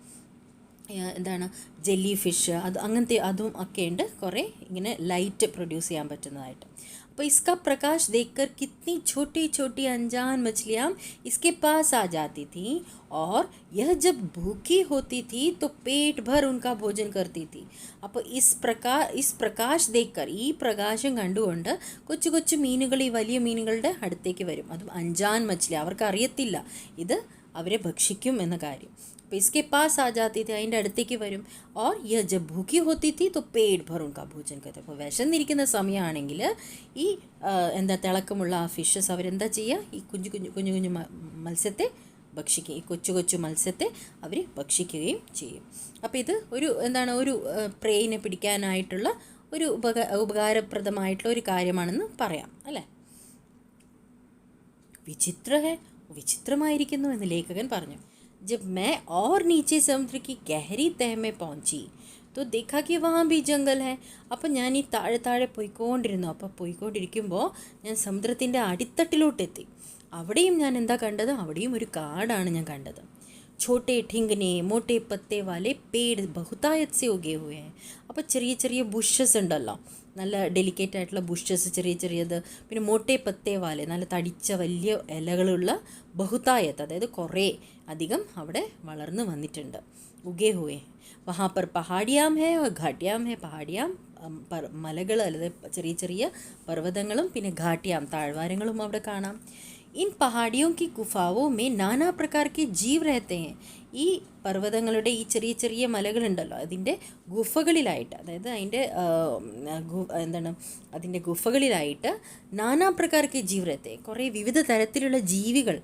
എന്താണ് ജെല്ലി ഫിഷ്, അങ്ങനത്തെ അതും ഒക്കെ ഉണ്ട്. കുറേ ഇങ്ങനെ ലൈറ്റ് പ്രൊഡ്യൂസ് ചെയ്യാൻ പറ്റുന്നതായിട്ട്. അപ്പോൾ इसका प्रकाश देखकर कितनी छोटी छोटी अनजान मछलियाँ इसके पास आ जाती थीं और यह जब भूखी होती थी तो पेट भर उनका भोजन करती थी. അപ്പോൾ इस प्रकाश देखकर, ഈ പ്രകാശം കണ്ടുകൊണ്ട് കൊച്ചു കൊച്ചു മീനുകൾ, ഈ വലിയ മീനുകളുടെ അടുത്തേക്ക് വരും. അതും അഞ്ചാൻ മച്ഛലി, അവർക്ക് അറിയത്തില്ല ഇത് അവരെ ഭക്ഷിക്കും എന്ന കാര്യം. അപ്പോൾ इसके पास आ जाती थी, അതിൻ്റെ അടുത്തേക്ക് വരും. और यह जब भूखी होती थी तो पेट भर उनका भोजन करते. അപ്പോൾ വിശന്നിരിക്കുന്ന സമയമാണെങ്കിൽ ഈ തിളക്കമുള്ള ആ ഫിഷസ് അവരെന്താ ചെയ്യുക? ഈ കുഞ്ഞു മത്സ്യത്തെ ഭക്ഷിക്കുകയും, ഈ കൊച്ചു കൊച്ചു മത്സ്യത്തെ അവർ ഭക്ഷിക്കുകയും ചെയ്യും. അപ്പോൾ ഇത് ഒരു എന്താണ്, ഒരു പ്രേയിനെ പിടിക്കാനായിട്ടുള്ള ഒരു ഉപകാരപ്രദമായിട്ടുള്ള ഒരു കാര്യമാണെന്ന് പറയാം അല്ലേ. വിചിത്രമായിരിക്കുന്നു എന്ന് ലേഖകൻ പറഞ്ഞു. ജബ് मैं और नीचे समुद्र की गहरी तह में पहुंची तो देखा कि वहाँ भी जंगल है. അപ്പം ഞാൻ ഈ താഴെ പോയിക്കൊണ്ടിരുന്നു. അപ്പോൾ പോയിക്കൊണ്ടിരിക്കുമ്പോൾ ഞാൻ സമുദ്രത്തിൻ്റെ അടിത്തട്ടിലോട്ടെത്തി. അവിടെയും ഞാൻ എന്താ കണ്ടത്? അവിടെയും ഒരു കാടാണ് ഞാൻ കണ്ടത്. छोटे ठिंगने मोटे पत्ते वाले पेड़ बहुतायत से उगे हुए हैं. അപ്പോൾ ചെറിയ ചെറിയ ബുഷസ് ഉണ്ടല്ലോ, നല്ല ഡെലിക്കേറ്റ് ആയിട്ടുള്ള ബുഷസ്, ചെറിയത്. പിന്നെ മോട്ടെ പത്തേ വാലെ, നല്ല തടിച്ച വലിയ ഇലകളുള്ള ബഹുതായത്ത്, അതായത് കുറേ അധികം അവിടെ വളർന്നു വന്നിട്ടുണ്ട്. ഉഗേ ഹുവേ. വഹാ പർ പഹാഡിയാം ഹേ ഘാട്ടിയാം ഹേ. പഹാഡിയാം മലകൾ, അതായത് ചെറിയ പർവ്വതങ്ങളും പിന്നെ ഘാട്ടിയാം താഴ്വാരങ്ങളും അവിടെ കാണാം. इन पहाड़ियों की गुफाओं में नाना प्रकार के जीव रहते हैं. ഈ പർവ്വതങ്ങളുടെ ഈ ചെറിയ മലകളുണ്ടല്ലോ, അതിൻ്റെ ഗുഫകളിലായിട്ട്, അതായത് അതിൻ്റെ ഗുഫകളിലായിട്ട് നാനാ പ്രകാരക്ക് ജീവ് രഹത്തെ, കുറേ വിവിധ തരത്തിലുള്ള ജീവികൾ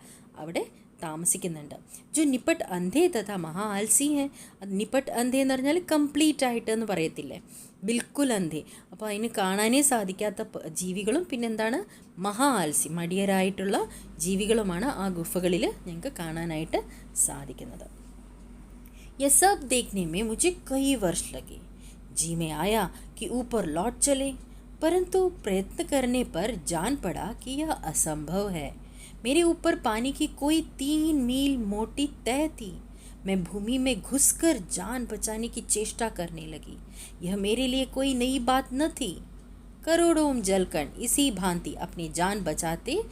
അവിടെ താമസിക്കുന്നുണ്ട്. ജോ നിപ്പട്ട് അന്ധേ തഥാ മഹാ ആൽസി ഹെ. നിപ്പട്ട് അന്ധേ എന്ന് പറഞ്ഞാൽ കംപ്ലീറ്റ് ആയിട്ട് എന്ന് പറയത്തില്ലേ, ബിൽക്കുൽ അന്ധേ. അപ്പോൾ അതിന് കാണാനേ സാധിക്കാത്ത ജീവികളും പിന്നെന്താണ്, മഹാ ആൽസി, മടിയരായിട്ടുള്ള ജീവികളുമാണ് ആ ഗുഫകളിൽ ഞങ്ങൾക്ക് കാണാനായിട്ട് സാധിക്കുന്നത്. ये सब देखने में मुझे कई वर्ष लगे. जी में आया कि ऊपर लौट चले, परंतु प्रयत्न करने पर जान पड़ा कि यह असंभव है. मेरे ऊपर पानी की कोई 3 मील मोटी तह थी. मैं भूमि में घुसकर जान बचाने की चेष्टा करने लगी. यह मेरे लिए कोई नई बात न थी. करोड़ों जलकण इसी भांति अपनी जान बचाते हैं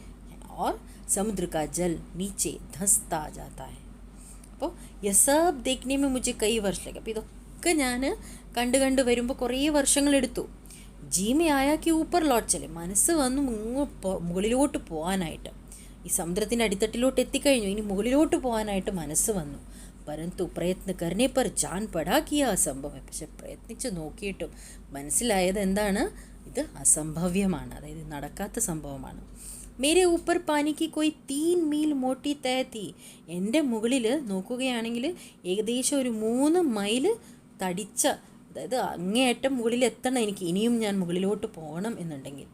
और समुद्र का जल नीचे धंसता जाता है. അപ്പോൾ യ സബ് ദേഖ്നെ മേ മുझे കൈ വർഷം ലഗെ. അപ്പോൾ ഇതൊക്കെ ഞാൻ കണ്ട് വരുമ്പോൾ കുറേ വർഷങ്ങളെടുത്തു. ജീമേ ആയാക്കി ഊപ്പർ ലോട്ട് ചലെ, മനസ്സ് വന്നു മുകളിലോട്ട് പോകാനായിട്ട്. ഈ സമുദ്രത്തിൻ്റെ അടിത്തട്ടിലോട്ട് എത്തിക്കഴിഞ്ഞു, ഇനി മുകളിലോട്ട് പോകാനായിട്ട് മനസ്സ് വന്നു. പരന്തു പ്രയത്ന കർണേ പർ ജാൻ പടാ കിയ അസംഭവം. പക്ഷെ പ്രയത്നിച്ച് നോക്കിയിട്ടും മനസ്സിലായത് എന്താണ്, ഇത് അസംഭവ്യമാണ്, അതായത് നടക്കാത്ത സംഭവമാണ്. മേരെ ഊപ്പർ പാനിക്ക് കോയി 3 മീൽ മോട്ടി തേ തീ. എൻ്റെ മുകളിൽ നോക്കുകയാണെങ്കിൽ ഏകദേശം ഒരു 3 മൈൽ തടിച്ച, അതായത് അങ്ങേയറ്റം മുകളിൽ എത്തണം എനിക്ക്, ഇനിയും ഞാൻ മുകളിലോട്ട് പോകണം എന്നുണ്ടെങ്കിൽ.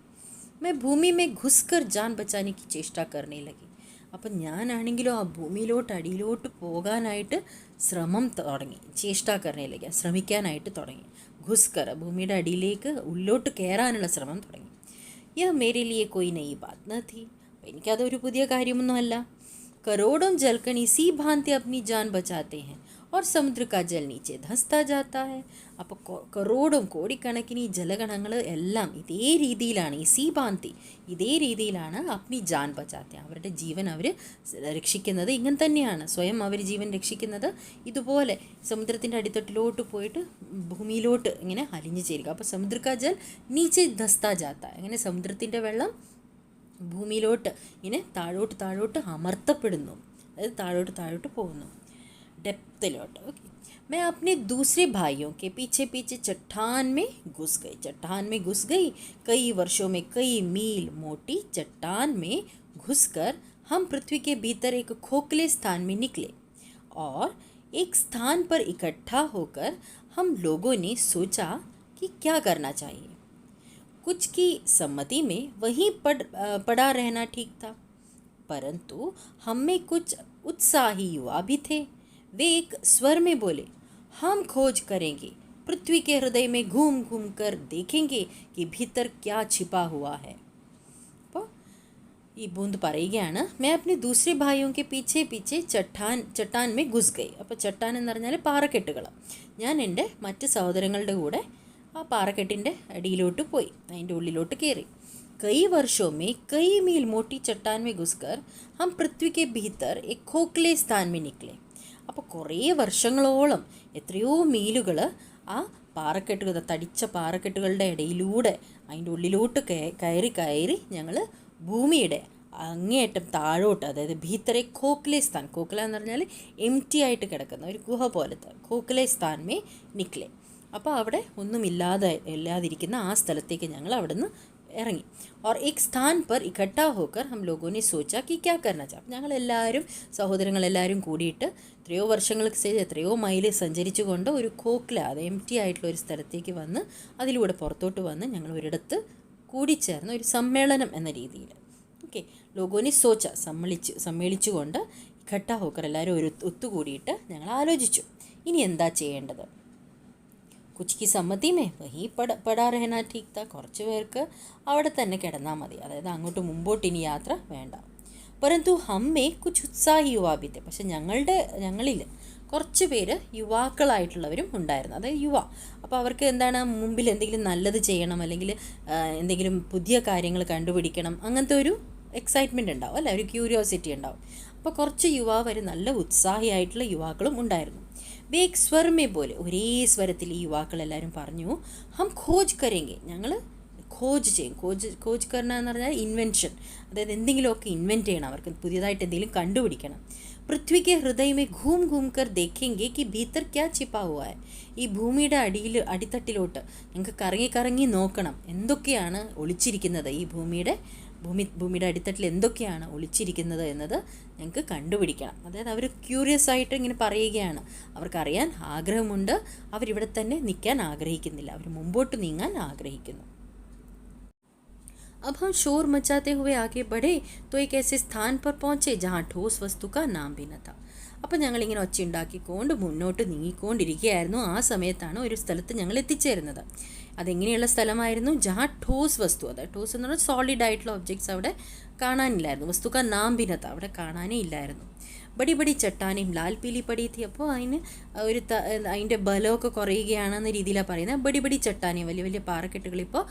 മേ ഭൂമി മേ ഘുസ്കർ ജാൻ ബച്ചാനിക്ക് ചേഷ്ട കർണേ ലഗി. അപ്പം ഞാനാണെങ്കിലോ ആ ഭൂമിയിലോട്ട് അടിയിലോട്ട് പോകാനായിട്ട് ശ്രമം തുടങ്ങി. ചേഷ്ട കർണേ ലഗി, ശ്രമിക്കാനായിട്ട് തുടങ്ങി. ഘുസ്കർ, ഭൂമിയുടെ അടിയിലേക്ക് ഉള്ളിലോട്ട് കയറാനുള്ള ശ്രമം തുടങ്ങി. യഹ് മേരെ ലിയെ കോയി നയി ബാത് ന ഥി. എനിക്കതൊരു പുതിയ കാര്യമൊന്നുമല്ല. കരോടും ജൽക്കൺ ഇസി ഭാന്തി അപ്നി ജാൻ ബച്ചാത്തെ ഹെ और समुद्र का जल नीचे धंसता जाता है. അപ്പോൾ കറോടും കോടിക്കണക്കിന് ഈ ജലഗണങ്ങൾ എല്ലാം ഇതേ രീതിയിലാണ്, ഇസി ഭാന്തി, ഇതേ രീതിയിലാണ് അപ്നി ജാൻ ബച്ചാത്തെ, അവരുടെ ജീവൻ അവർ രക്ഷിക്കുന്നത് ഇങ്ങനെ തന്നെയാണ്. സ്വയം അവർ ജീവൻ രക്ഷിക്കുന്നത് ഇതുപോലെ സമുദ്രത്തിൻ്റെ അടിത്തട്ടിലോട്ട് പോയിട്ട് ഭൂമിയിലോട്ട് ഇങ്ങനെ അലിഞ്ഞു ചേരുക. അപ്പോൾ സമുദ്ര കാ ജൽ നീച്ചെ ധസ്താ ജാത്ത, അങ്ങനെ സമുദ്രത്തിൻ്റെ വെള്ളം ഭൂമിയിലോട്ട് ഇങ്ങനെ താഴോട്ട് അമർത്തപ്പെടുന്നു, അതായത് താഴോട്ട് പോകുന്നു, डेप्थ. ओके. मैं अपने दूसरे भाइयों के पीछे चट्टान में घुस गई. कई वर्षों में कई मील मोटी चट्टान में घुसकर हम पृथ्वी के भीतर एक खोखले स्थान में निकले और एक स्थान पर इकट्ठा होकर हम लोगों ने सोचा कि क्या करना चाहिए. कुछ की सम्मति में वहीं पड़ा रहना ठीक था, परंतु हम में कुछ उत्साही युवा भी थे. वे एक स्वर में बोले, हम खोज करेंगे, पृथ्वी के हृदय में घूम कर देखेंगे कि भीतर क्या छिपा हुआ है. അപ്പോൾ ഈ ബൂന്ത് പറയുകയാണ്, मैं अपने दूसरे भाइयों के पीछे चट्टान में घुस गई. അപ്പോൾ ചട്ടാൻ എന്ന് പറഞ്ഞാൽ പാറക്കെട്ടുകൾ. ഞാൻ എൻ്റെ മറ്റ് സഹോദരങ്ങളുടെ കൂടെ ആ പാറക്കെട്ടിൻ്റെ അടിയിലോട്ട് പോയി, അതിൻ്റെ ഉള്ളിലോട്ട് കയറി. कई वर्षों में कई मील मोटी चट्टान में घुसकर हम पृथ्वी के भीतर एक खोखले स्थान में निकले. അപ്പോൾ കുറേ വർഷങ്ങളോളം എത്രയോ മീലുകൾ ആ പാറക്കെട്ടുകൾ, തടിച്ച പാറക്കെട്ടുകളുടെ ഇടയിലൂടെ അതിൻ്റെ ഉള്ളിലോട്ട് കയറി ഞങ്ങൾ ഭൂമിയുടെ അങ്ങേയറ്റം താഴോട്ട്, അതായത് ഭീത്തരെ ഖോഖ്ലെ സ്ഥാൻ, ഖോഖ്ല എന്ന് പറഞ്ഞാൽ എംറ്റി ആയിട്ട് കിടക്കുന്ന ഒരു ഗുഹ പോലത്തെ, ഖോഖ്ലെ സ്ഥാൻ മേ നിക്ലെ. അപ്പോൾ അവിടെ ഒന്നുമില്ലാതിരിക്കുന്ന ആ സ്ഥലത്തേക്ക് ഞങ്ങൾ അവിടെ നിന്ന് ഇറങ്ങി. और एक स्थान पर इकट्ठा होकर हम लोगों ने सोचा कि क्या करना चाहिए. ഞങ്ങളെല്ലാവരും സഹോദരങ്ങളെല്ലാവരും കൂടിയിട്ട് എത്രയോ വർഷങ്ങൾക്ക് ശേഷം എത്രയോ മൈൽ സഞ്ചരിച്ചുകൊണ്ട് ഒരു ഖോഖ്ല, അത് എം ടി ആയിട്ടുള്ള ഒരു സ്ഥലത്തേക്ക് വന്ന് അതിലൂടെ പുറത്തോട്ട് വന്ന് ഞങ്ങൾ ഒരിടത്ത് കൂടിച്ചേർന്ന ഒരു സമ്മേളനം എന്ന രീതിയിൽ. ഓക്കെ, ലോഗോനെ സോച്ച സമ്മേളിച്ചുകൊണ്ട് ഇക്കട്ട ഹോക്കർ എല്ലാവരും ഒരു ഒത്തുകൂടിയിട്ട് ഞങ്ങൾ ആലോചിച്ചു ഇനി എന്താ ചെയ്യേണ്ടത്. കുച്ചിക്ക് സമ്മതിമേ വഹി പടാ രഹന ടീക് താ, കുറച്ച് പേർക്ക് അവിടെ തന്നെ കിടന്നാൽ മതി, അതായത് അങ്ങോട്ട് മുമ്പോട്ട് ഇനി യാത്ര വേണ്ട. പരന്തു ഹമ്മേ കുച്ച് ഉത്സാഹി യുവാഭിത്തെ, പക്ഷെ ഞങ്ങളിൽ കുറച്ച് പേര് യുവാക്കളായിട്ടുള്ളവരും ഉണ്ടായിരുന്നു, അതായത് യുവ. അപ്പോൾ അവർക്ക് എന്താണ്, മുമ്പിൽ എന്തെങ്കിലും നല്ലത് ചെയ്യണം, അല്ലെങ്കിൽ എന്തെങ്കിലും പുതിയ കാര്യങ്ങൾ കണ്ടുപിടിക്കണം, അങ്ങനത്തെ ഒരു എക്സൈറ്റ്മെൻറ്റ് ഉണ്ടാവും അല്ല, ഒരു ക്യൂരിയോസിറ്റി ഉണ്ടാവും. അപ്പോൾ കുറച്ച് യുവാവർ നല്ല ഉത്സാഹിയായിട്ടുള്ള യുവാക്കളും ഉണ്ടായിരുന്നു. വേഗ് സ്വരമേ പോലെ ഒരേ സ്വരത്തിൽ ഈ യുവാക്കളെല്ലാവരും പറഞ്ഞു, ഹം ഖോജ് കരേങ്കെ, ഞങ്ങൾ ഖോജ് ചെയ്യും. ഖോജ് കർണ എന്ന് പറഞ്ഞാൽ ഇൻവെൻഷൻ, അതായത് എന്തെങ്കിലുമൊക്കെ ഇൻവെൻറ്റ് ചെയ്യണം, അവർക്ക് പുതിയതായിട്ട് എന്തെങ്കിലും കണ്ടുപിടിക്കണം. പൃഥ്വി കെ ഹൃദയ മേ ഘൂം ഘൂം കർ ദേഖെങ്കെ കി ഭീത്തർ ക്യാ ചിപ്പാ ഹുവാ ഹൈ, ഈ ഭൂമിയുടെ അടിത്തട്ടിലോട്ട് ഞങ്ങൾക്ക് കറങ്ങി കറങ്ങി നോക്കണം എന്തൊക്കെയാണ് ഒളിച്ചിരിക്കുന്നത്, ഈ ഭൂമിയുടെ അടിത്തട്ടിൽ എന്തൊക്കെയാണ് ഒളിച്ചിരിക്കുന്നത് എന്നത് ഞങ്ങൾക്ക് കണ്ടുപിടിക്കണം. അതായത് അവർ ക്യൂരിയസ് ആയിട്ട് ഇങ്ങനെ പറയുകയാണ്, അവർക്കറിയാൻ ആഗ്രഹമുണ്ട്, അവരിവിടെ തന്നെ നിൽക്കാൻ ആഗ്രഹിക്കുന്നില്ല, അവർ മുമ്പോട്ട് നീങ്ങാൻ ആഗ്രഹിക്കുന്നു. अब हम शोर मचाते हुए आगे बढ़े तो एक ऐसे स्थान पर पहुँचे जहाँ ठोस वस्तु का नाम भी न था. അപ്പം ഞങ്ങളിങ്ങനെ ഒച്ചയുണ്ടാക്കിക്കൊണ്ട് മുന്നോട്ട് നീങ്ങിക്കൊണ്ടിരിക്കുകയായിരുന്നു. ആ സമയത്താണ് ഒരു സ്ഥലത്ത് ഞങ്ങൾ എത്തിച്ചേരുന്നത്. അതെങ്ങനെയുള്ള സ്ഥലമായിരുന്നു? ജഹാ ठोस വസ്തു, അതായത് ठोस എന്ന് പറഞ്ഞാൽ സോളിഡ് ആയിട്ടുള്ള ഒബ്ജക്ട്സ് അവിടെ കാണാനില്ലായിരുന്നു. വസ്തുക്ക നാം ഭിന്നത, അവിടെ കാണാനേ ഇല്ലായിരുന്നു. ബടി ബടി ചട്ടാനയും ലാൽ പീലി പടി എത്തി. അപ്പോൾ അതിൻ്റെ ബലമൊക്കെ കുറയുകയാണെന്ന രീതിയിലാണ് പറയുന്നത്. ബടി ബടി ചട്ടാനയും വലിയ വലിയ പാറക്കെട്ടുകൾ ഇപ്പോൾ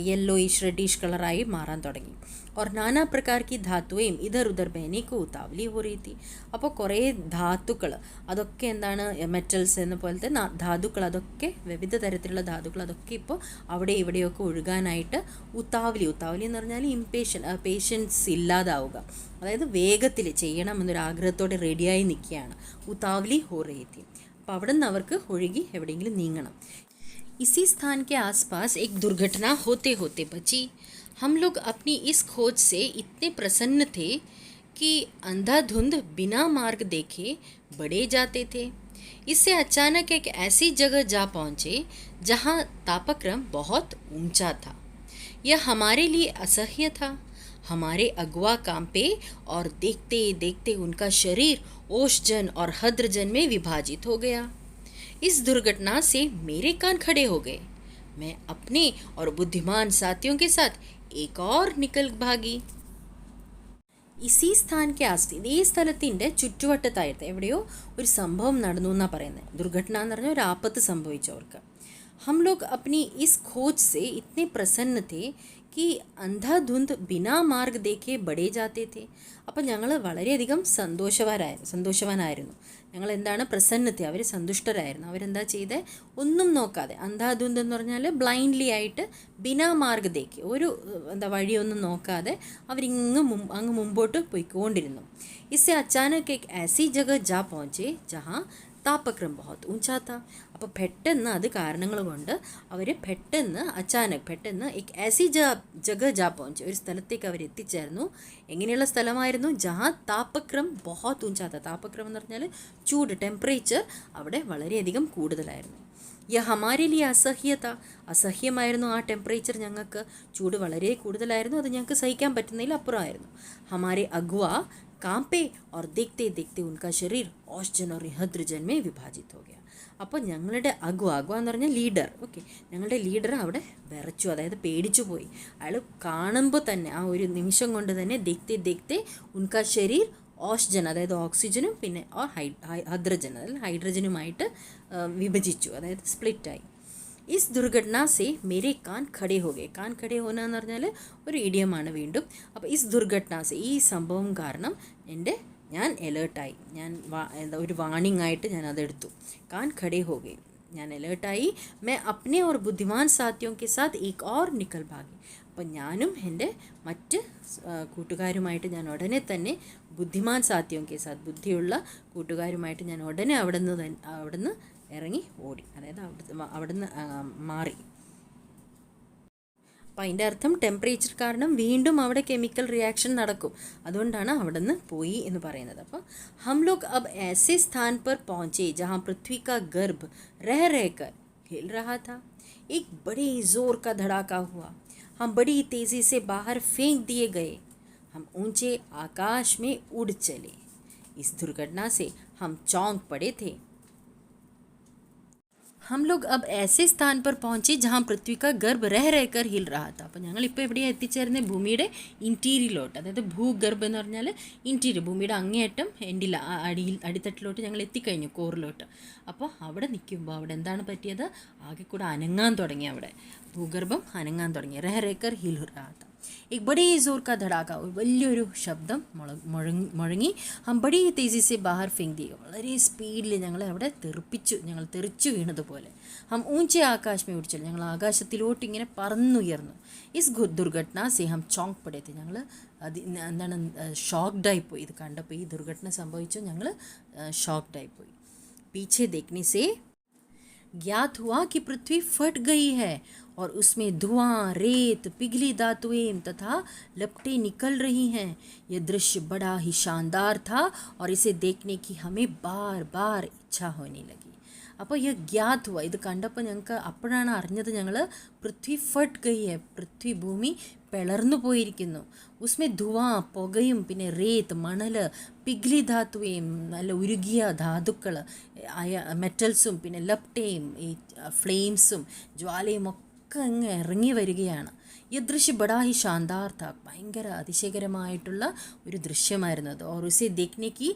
യെല്ലോയിഷ് റെഡിഷ് കളറായി മാറാൻ തുടങ്ങി. और नाना प्रकार की ധാതുവേയും ഇധർ ഉധർ ബഹനെ കോ ഉതാവലി ഹോ റഹി തി. അപ്പോൾ കുറേ ധാതുക്കൾ, അതൊക്കെ എന്താണ്, മെറ്റൽസ് എന്ന പോലത്തെ ധാതുക്കൾ, അതൊക്കെ വിവിധ തരത്തിലുള്ള ധാതുക്കൾ, അതൊക്കെ ഇപ്പോൾ അവിടെ ഇവിടെയൊക്കെ ഒഴുകാനായിട്ട് ഉത്താവലി എന്ന് പറഞ്ഞാൽ പേഷ്യൻസ് ഇല്ലാതാവുക, അതായത് വേഗത്തിൽ ചെയ്യണം എന്നൊരു ആഗ്രഹത്തോടെ റെഡിയായി നിൽക്കുകയാണ്. ഉത്താവലി ഹോ റഹി തി. അപ്പോൾ അവിടെ നിന്ന് അവർക്ക് ഒഴുകി എവിടെയെങ്കിലും നീങ്ങണം. इसी स्थान के आसपास एक दुर्घटना होते होते बची. हम लोग अपनी इस खोज से इतने प्रसन्न थे कि अंधाधुंध बिना मार्ग देखे बढ़े जाते थे. इससे अचानक एक ऐसी जगह जा पहुँचे जहाँ तापक्रम बहुत ऊंचा था. यह हमारे लिए असह्य था. हमारे अगवा कांपे और देखते देखते उनका शरीर ओशजन और हद्रजन में विभाजित हो गया. इस दुर्घटना से मेरे कान खड़े हो गए. मैं अपने और बुद्धिमान साथियों के साथ एक और निकल भागी. ഇസി സ്ഥാൻ കെ ആസ്തി, ഈ സ്ഥലത്തിൻ്റെ ചുറ്റുവട്ടത്തായിട്ട് എവിടെയോ ഒരു സംഭവം നടന്നു എന്നാണ് പറയുന്നത്. ദുർഘടന എന്ന് പറഞ്ഞാൽ ഒരു ആപത്ത് സംഭവിച്ചവർക്ക്. हम लोग अपनी इस खोज से इतने प्रसन्न थे कि अंधाधुंध बिना मार्ग देखे बढ़े जाते थे. അപ്പം ഞങ്ങൾ വളരെയധികം സന്തോഷവാനായിരുന്നു. ഞങ്ങൾ എന്താണ്, പ്രസന്നത്തെ, അവർ സന്തുഷ്ടരായിരുന്നു. അവരെന്താ ചെയ്തേ, ഒന്നും നോക്കാതെ, അന്ധാധുന്ത് എന്ന് പറഞ്ഞാൽ ബ്ലൈൻഡ്ലി ആയിട്ട്, ബിനാ മാർഗ് ദേക്ക്, ഒരു വഴിയൊന്നും നോക്കാതെ അങ്ങ് മുമ്പോട്ട് പോയിക്കൊണ്ടിരുന്നു. ഇസെ അച്ചാനക് എക് ऐसी जगह जा पहुँचे जहाँ താപക്രം ബഹുത് ഊഞ്ചാ താ. അപ്പോൾ പെട്ടെന്ന് അത് കാരണങ്ങൾ കൊണ്ട് അവർ പെട്ടെന്ന് എക് ऐसी जगह जा पहुँचे, ഒരു സ്ഥലത്തേക്ക് അവർ എത്തിച്ചേർന്നു. എങ്ങനെയുള്ള സ്ഥലമായിരുന്നു? ജഹാ താപക്രം ബഹുത് ഊഞ്ചാ താ. താപക്രം എന്ന് പറഞ്ഞാൽ ചൂട്, ടെമ്പറേച്ചർ അവിടെ വളരെയധികം കൂടുതലായിരുന്നു. യ ഹമാരെ ലിയെ അസഹ്യത, അസഹ്യമായിരുന്നു ആ ടെമ്പറേച്ചർ, ഞങ്ങൾക്ക് ചൂട് വളരെ കൂടുതലായിരുന്നു, അത് ഞങ്ങൾക്ക് സഹിക്കാൻ പറ്റുന്നതിൽ അപ്പുറമായിരുന്നു. ഹമാരെ അഗ്വ കാംപേ और देखते देखते उनका शरीर ഓഷ്ജൻ और ഹദ്രജൻ में विभाजित हो गया. അപ്പോൾ ഞങ്ങളുടെ അഗ്വ എന്ന് പറഞ്ഞാൽ ലീഡർ, ഓക്കെ, ഞങ്ങളുടെ ലീഡർ അവിടെ വിറച്ചു, അതായത് പേടിച്ചു പോയി. അയാൾ കാണുമ്പോൾ തന്നെ ആ ഒരു നിമിഷം കൊണ്ട് തന്നെ देखते उनका शरीर ഓഷ്ജൻ, അതായത് ഓക്സിജനും പിന്നെ ഹദ്രജൻ, അതായത് ഹൈഡ്രജനുമായിട്ട് വിഭജിച്ചു, അതായത് സ്പ്ലിറ്റായി. ഇസ് ദുർഘടന സേ മേരെ കാൻ ഖടേ ഹോ ഗേ. കാൻ ഖടേ ഹോന എന്ന് പറഞ്ഞാൽ ഒരു ഇഡിയമാണ് വീണ്ടും. അപ്പോൾ ഇസ് ദുർഘടന സേ, ഈ സംഭവം കാരണം ഞാൻ അലേർട്ടായി, ഒരു വാണിംഗ് ആയിട്ട് ഞാൻ അതെടുത്തു. കാൻ ഖടേ ഹോ ഗേ, ഞാൻ അലേർട്ടായി. മേ അപ്നെ ഓർ ബുദ്ധിമാൻ സാത്തിയോं के साथ एक और निकल भागी. അപ്പം ഞാനും എൻ്റെ മറ്റ് കൂട്ടുകാരുമായിട്ട് ഞാൻ ഉടനെ തന്നെ ബുദ്ധിമാൻ സാത്തിയോं के साथ, ബുദ്ധിയുള്ള കൂട്ടുകാരുമായിട്ട് ഞാൻ ഉടനെ അവിടുന്ന് ഇറങ്ങി ഓടി, അതായത് അവിടുന്ന് മാറി. അപ്പം അതിൻ്റെ അർത്ഥം ടെമ്പറേച്ചർ കാരണം വീണ്ടും അവിടെ കെമിക്കൽ റിയാക്ഷൻ നടക്കും. അതുകൊണ്ടാണ് അവിടെ നിന്ന് പോയി എന്ന് പറയുന്നത്. അപ്പോൾ ഹം ലോഗ് അബ് ऐसे स्थान पर पहुँचे जहाँ पृथ्वी का गर्भ रह रहकर हिल रहा था. एक बड़े जोर का धड़ाका हुआ. हम बड़ी तेज़ी से बाहर फेंक दिए गए. हम ऊंचे आकाश में उड़ चले. इस दुर्घटना से हम चौंक पड़े थे. हम लोग अब ऐसे स्थान पर पहुँचे जहाँ पृथ्वी का गर्भ रह रहकर हिल रहा था. അപ്പോൾ ഞങ്ങളിപ്പോൾ എവിടെയാണ് എത്തിച്ചേർന്നത്? ഭൂമിയുടെ ഇൻറ്റീരിയറിലോട്ട്, അതായത് ഭൂഗർഭം എന്ന് പറഞ്ഞാൽ ഇൻറ്റീരിയർ, ഭൂമിയുടെ അങ്ങേയറ്റം എൻഡിൽ അടിത്തട്ടിലോട്ട് ഞങ്ങൾ എത്തിക്കഴിഞ്ഞു, കോറിലോട്ട്. അപ്പോൾ അവിടെ നിൽക്കുമ്പോൾ അവിടെ എന്താണ് പറ്റിയത്? ആകെ കൂടെ അനങ്ങാൻ തുടങ്ങി. അവിടെ ഭൂഗർഭം അനങ്ങാൻ തുടങ്ങി. റഹ റേക്കർ ഹിൽ रहा था. एक बड़े जोर का धड़ाका, വലിയൊരു ശബ്ദം മുഴങ്ങി. ഹം ബഡി തേസി ബാഹർ ഫെങ്ക് ദിയ, വളരെ സ്പീഡിൽ ഞങ്ങളെ അവിടെ ഞങ്ങൾ തെറിച്ചു വീണതുപോലെ. ഹം ഊഞ്ചെ ആകാശമേ ഉടിച്ചു, ഞങ്ങൾ ആകാശത്തിലോട്ട് ഇങ്ങനെ പറന്നുയർന്നു. ഇസ് ദുർഘടന സേ ഹം ചോങ്ക് പടേത്തി, ഞങ്ങൾ എന്താണ് ഷോക്ക്ഡായിപ്പോയി. ഇത് കണ്ടപ്പോൾ, ഈ ദുർഘടന സംഭവിച്ചു, ഞങ്ങൾ ഷോക്ക്ഡായിപ്പോയി. पीछे देखने से ज्ञात हुआ कि पृथ्वी फट गई है और उसमें धुआं, रेत, पिघली धातुएं तथा लपटें निकल रही हैं. यह दृश्य बड़ा ही शानदार था और इसे देखने की हमें बार बार इच्छा होने लगी. അപ്പോൾ ഈ ഗ്യാത് ഹുവ, ഇത് കണ്ടപ്പോൾ ഞങ്ങൾക്ക് അപ്പോഴാണ് അറിഞ്ഞത് ഞങ്ങൾ പൃഥ്വി ഫട്ട് ഗൈ ഹെ, പൃഥ്വി ഭൂമി പിളർന്നു പോയിരിക്കുന്നു. ഉസ്മേ ധുവാ, പുകയും, പിന്നെ റേത്ത്, മണൽ, പിഗ്ലി ധാത്തുവയും, നല്ല ഉരുകിയ ധാതുക്കൾ, മെറ്റൽസും, പിന്നെ ലപ്റ്റയും, ഈ ഫ്ലെയിംസും ജ്വാലയും ഒക്കെ അങ്ങ് ഇറങ്ങി വരികയാണ്. ഈ ദൃശ്യം ബഡാ ഹി ഷാന്താർ താ, ഭയങ്കര അതിശയകരമായിട്ടുള്ള ഒരു ദൃശ്യമായിരുന്നത്. ഓർ ഉസേ ദേഖ്നെ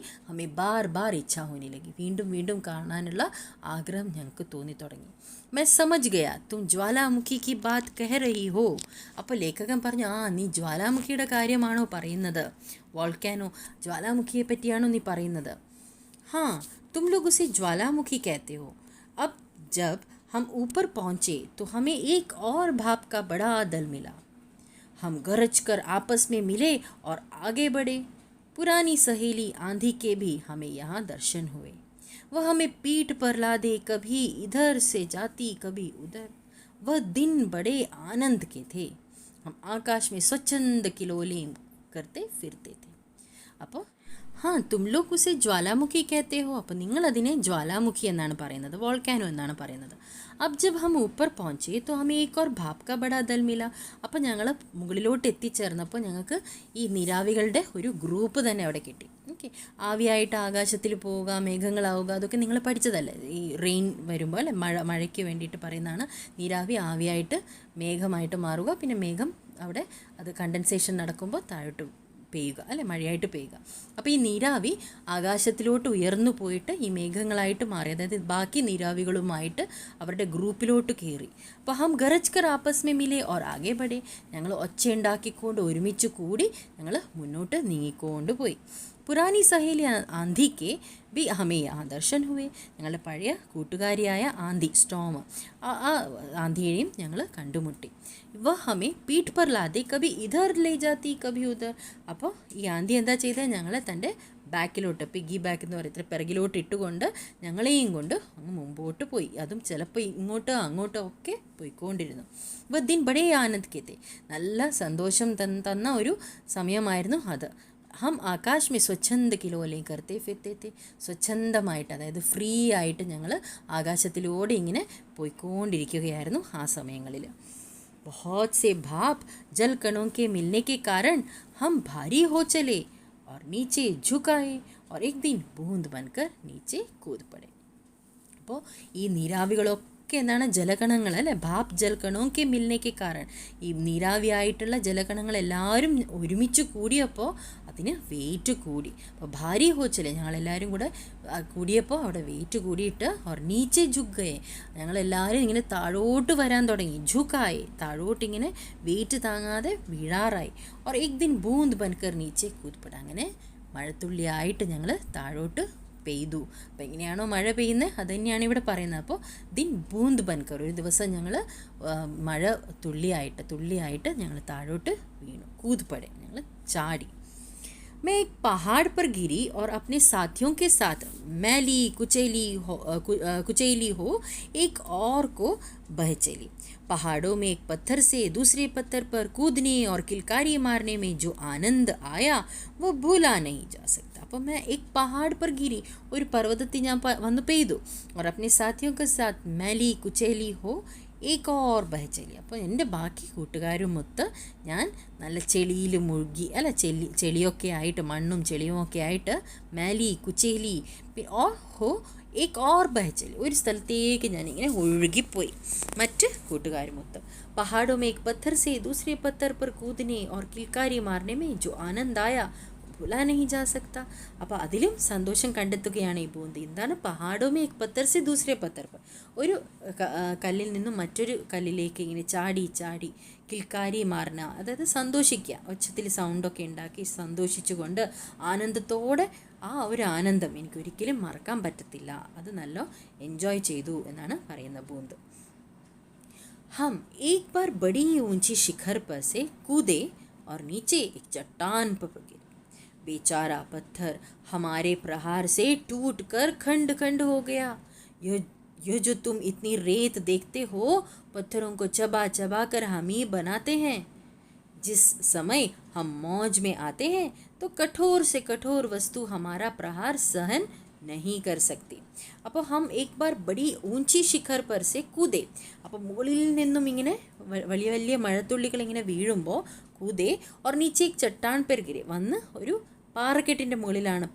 ഹമേ ബാർ ബാർ ഇച്ഛാ ഹോനെ ലഗി, വീണ്ടും വീണ്ടും കാണാനുള്ള ആഗ്രഹം ഞങ്ങൾക്ക് തോന്നി തുടങ്ങി. मैं समझ गया तुम ज्वालामुखी की बात कह रही हो. അപ്പോൾ ലേഖകൻ പറഞ്ഞു, നീ ജ്വാലാമുഖിയുടെ കാര്യമാണോ പറയുന്നത്? വോൾക്കാനോ, ജ്വാലാമുഖിയെ പറ്റിയാണോ നീ പറയുന്നത്? हाँ, तुम लोग उसे ज्वालामुखी कहते हो. अब जब हम ऊपर पहुँचे तो हमें एक और भाप का बड़ा दल मिला. हम गरज कर आपस में मिले और आगे बढ़े. पुरानी सहेली आंधी के भी हमें यहाँ दर्शन हुए. वह हमें पीठ पर लादे कभी इधर से जाती कभी उधर. वह दिन बड़े आनंद के थे. हम आकाश में स्वच्छंद किलोलें करते फिरते थे. അപ്പോൾ തും ലോഗ് ഉസെ ജ്വാലാമുഖി कहते हो. അപ്പോൾ നിങ്ങളതിനെ ജ്വാലാമുഖി എന്നാണ് പറയുന്നത്, വോൾക്കാനോ എന്നാണ് പറയുന്നത്. अब जब हम ऊपर पहुँचे तो हमें एक और भाप का बड़ा दल मिला. അപ്പോൾ ഞങ്ങൾ മുകളിലോട്ട് എത്തിച്ചേർന്നപ്പോൾ ഞങ്ങൾക്ക് ഈ നീരാവികളുടെ ഒരു ഗ്രൂപ്പ് തന്നെ അവിടെ കിട്ടി. ഓക്കെ, ആവിയായിട്ട് ആകാശത്തിൽ പോവുക, മേഘങ്ങളാവുക, അതൊക്കെ നിങ്ങൾ പഠിച്ചതല്ലേ? ഈ റെയിൻ വരുമ്പോൾ അല്ലെ, മഴയ്ക്ക് വേണ്ടിയിട്ട് പറയുന്നതാണ്. നീരാവി ആവിയായിട്ട് മേഘമായിട്ട് മാറുക, പിന്നെ മേഘം അവിടെ അത് കണ്ടൻസേഷൻ നടക്കുമ്പോൾ താഴോട്ട് പെയ്യുക അല്ലെ, മഴയായിട്ട് പെയ്യുക. അപ്പോൾ ഈ നീരാവി ആകാശത്തിലോട്ട് ഉയർന്നു പോയിട്ട് ഈ മേഘങ്ങളായിട്ട് മാറി, അതായത് ബാക്കി നീരാവികളുമായിട്ട് അവരുടെ ഗ്രൂപ്പിലോട്ട് കയറി. അപ്പോൾ ഹം ഗരജ് കർ ആപ്പസ് മേ മിലെ ഓർ ആകെ ബഡേ, ഞങ്ങൾ ഒച്ചയുണ്ടാക്കിക്കൊണ്ട് ഒരുമിച്ച് കൂടി ഞങ്ങൾ മുന്നോട്ട് നീങ്ങിക്കൊണ്ട് പോയി. പുരാനി സഹേലി ആന്ധിക്ക് ബി ഹമേ യഹാ ദർശൻ ഹുവേ, ഞങ്ങളുടെ പഴയ കൂട്ടുകാരിയായ ആന്തി, സ്റ്റോം, ആ ആന്ധിയെയും ഞങ്ങൾ കണ്ടുമുട്ടി. വ ഹമേ പീഠ് പർ ലാദെ കഭി ഇധർ ലേ ജാത്തി കഭി ഉധർ. അപ്പോൾ ഈ ആന്തി എന്താ ചെയ്തത്? ഞങ്ങളെ തൻ്റെ ബാക്കിലോട്ട്, പിഗ്ഗി ബാക്ക് എന്ന് പറയുന്നത്, പിറകിലോട്ട് ഇട്ടുകൊണ്ട് ഞങ്ങളെയും കൊണ്ട് അങ്ങ് മുമ്പോട്ട് പോയി. അതും ചിലപ്പോൾ ഇങ്ങോട്ടോ അങ്ങോട്ടോ ഒക്കെ പോയിക്കൊണ്ടിരുന്നു. വ ദിൻ ബഡേ ആനന്ദ് കേത്തെ, നല്ല സന്തോഷം തന്ന ഒരു സമയമായിരുന്നു അത്. ഹം ആകാശ് മേ സ്വച്ഛന്ദ കിലോലേം കർത്തേ ഫിർത്തേ, സ്വച്ഛന്തമായിട്ട്, അതായത് ഫ്രീ ആയിട്ട് ഞങ്ങൾ ആകാശത്തിലൂടെ ഇങ്ങനെ പോയിക്കൊണ്ടിരിക്കുകയായിരുന്നു ആ സമയങ്ങളിൽ. बहुत से भाप जल कणों के मिलने के कारण हम भारी हो चले और नीचे झुक आए और एक दिन बूंद बनकर नीचे कूद पड़े. അപ്പോൾ ഈ നീരാവികളൊക്കെ എന്താണ്? ജലകണങ്ങൾ അല്ലേ, ഭാപ് ജൽക്കണോക്കെ മിൽനേക്ക് കാരണം, ഈ നീരാവിയായിട്ടുള്ള ജലകണങ്ങൾ എല്ലാവരും ഒരുമിച്ച് കൂടിയപ്പോൾ അതിന് വെയിറ്റ് കൂടി. അപ്പോൾ ഭാരി ഹോച്ചല്ലേ, ഞങ്ങളെല്ലാവരും കൂടെ കൂടിയപ്പോൾ അവിടെ വെയിറ്റ് കൂടിയിട്ട് ഓർ നീച്ചെ ജുഗയെ, ഞങ്ങളെല്ലാവരും ഇങ്ങനെ താഴോട്ട് വരാൻ തുടങ്ങി. ജുക്കായി, താഴോട്ടിങ്ങനെ വെയിറ്റ് താങ്ങാതെ വീഴാറായി. ഓർ എക് ദിൻ ബൂന്ത് ബൻകർ നീച്ചെ കൂത്പെട, അങ്ങനെ മഴത്തുള്ളിയായിട്ട് ഞങ്ങൾ താഴോട്ട് പെയ്തു. അപ്പോൾ എങ്ങനെയാണോ മഴ പെയ്യുന്നത് അത് തന്നെയാണ് ഇവിടെ പറയുന്നത്. അപ്പോൾ ദിൻ ബൂന്ത് ബൻകർ, ഒരു ദിവസം ഞങ്ങൾ മഴ തുള്ളിയായിട്ട് ഞങ്ങൾ താഴോട്ട് വീണു. കൂത്പടെ, ഞങ്ങൾ ചാടി. मैं एक पहाड़ पर गिरी और अपने साथियों के साथ मैली कुचैली हो एक और को बह चली। पहाड़ों में एक पत्थर से दूसरे पत्थर पर कूदने और किलकारी मारने में जो आनंद आया वो भूला नहीं जा सकता। അപ്പോൾ मैं एक पहाड़ पर गिरी, ഒരു പർവ്വതത്തിൽ ഞാൻ വന്ന് പെയ്തു, और अपने साथियों के साथ मैली कुचैली हो एक और बह चली। അപ്പോൾ എൻ്റെ ബാക്കി കൂട്ടുകാരുമൊത്ത് ഞാൻ നല്ല ചെളിയിൽ മുഴുകി, അല്ല ചെളിയൊക്കെ ആയിട്ട്, മണ്ണും ചെളിയുമൊക്കെ ആയിട്ട് മാലി കുച്ചേലി ഓർ ഹോ ഏക് ഓർ ബഹച്ചലി, ഒരു സ്ഥലത്തേക്ക് ഞാനിങ്ങനെ ഒഴുകിപ്പോയി മറ്റ് കൂട്ടുകാരുമൊത്ത്। പഹാड़ों में एक पत्थर से दूसरे पत्थर पर कूदने और किलकारी मारने में जो आनंद आया भुला नहीं जा सकता। അപ്പോൾ അതിലും സന്തോഷം കണ്ടെത്തുകയാണ് ഈ ബൂന്തി। എന്താണ് പഹാഡോമേ എക് പത്തർ സെ ദൂസരെ പത്തർ പർ, ഒരു കല്ലിൽ നിന്നും മറ്റൊരു കല്ലിലേക്ക് ഇങ്ങനെ ചാടി ചാടി കിൽക്കാരി മാർന, അതായത് സന്തോഷിക്കുക, ഒച്ചത്തിൽ സൗണ്ടൊക്കെ ഉണ്ടാക്കി സന്തോഷിച്ചുകൊണ്ട് ആനന്ദത്തോടെ, ആ ഒരു ആനന്ദം എനിക്കൊരിക്കലും മറക്കാൻ പറ്റത്തില്ല, അത് നല്ല എൻജോയ് ചെയ്തു എന്നാണ് പറയുന്ന ബൂന്ത്। हम एक बार बड़ी ऊंची शिखर पर से कूदे और नीचे एक चट्टान पर गिरे। बेचारा पत्थर हमारे प्रहार से टूट कर खंड खंड हो गया। यह जो तुम इतनी रेत देखते हो, पत्थरों को चबा चबा कर हम ही बनाते हैं। जिस समय हम मौज में आते हैं तो कठोर से कठोर वस्तु हमारा प्रहार सहन नहीं कर सकती। അപ്പോൾ ഹം एक बार बड़ी ऊंची शिखर पर से कूदे, അപ്പോൾ മുകളിൽ നിന്നും ഇങ്ങനെ വലിയ വലിയ മഴത്തുള്ളികൾ ഇങ്ങനെ വീഴുമ്പോൾ കൂതേ, और नीचे एक चट्टान पर गिरे, വന്ന് ഒരു പാറക്കെട്ടിൻ്റെ മുകളിലാണ്,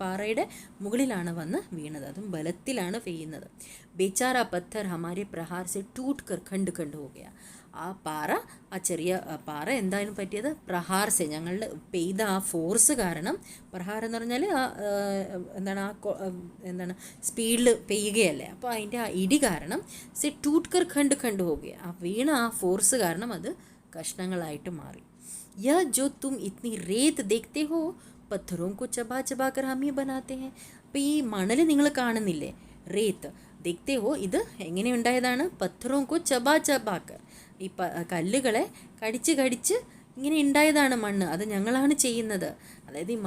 പാറയുടെ മുകളിലാണ് വന്ന് വീണത്, അതും ബലത്തിലാണ് പെയ്യുന്നത്। ബേച്ചാര പത്ഥർ ഹമാരെ പ്രഹാർ സെ ടൂട്ട് കർ ഖണ്ഡ് ഖണ്ഡ് ഹോ ഗയ, ആ പാറ, ആ ചെറിയ പാറ എന്തായാലും പറ്റിയത് പ്രഹാർ സെ, ഞങ്ങളുടെ പെയ്ത ആ ഫോഴ്സ് കാരണം, പ്രഹാർ എന്ന് പറഞ്ഞാൽ എന്താണ് സ്പീഡിൽ പെയ്യുകയല്ലേ, അപ്പോൾ അതിൻ്റെ ആ ഇടി കാരണം സെ ടൂട്ട് കർ ഖണ്ഡ് ഖണ്ഡ് ഹോ ഗയ, ആ വീണ ആ ഫോഴ്സ് കാരണം അത് കഷ്ണങ്ങളായിട്ട് മാറി। यह जो तुम इतनी रेत देखते हो, पत्थरों को चबा चबा कर हम ही बनाते हैं। അപ്പോൾ ഈ മണൽ നിങ്ങൾ കാണുന്നില്ലേ, റേത്ത് देखते हो, ഇത് എങ്ങനെ ഉണ്ടായതാണ്? പത്ഥറോം കോ ചബാ ചബാക്കർ, ഈ കല്ലുകളെ കടിച്ച് കടിച്ച് ഇങ്ങനെ ഉണ്ടായതാണ് മണ്ണ്, അത് ഞങ്ങളാണ് ചെയ്യുന്നത്। അതായത് ഈ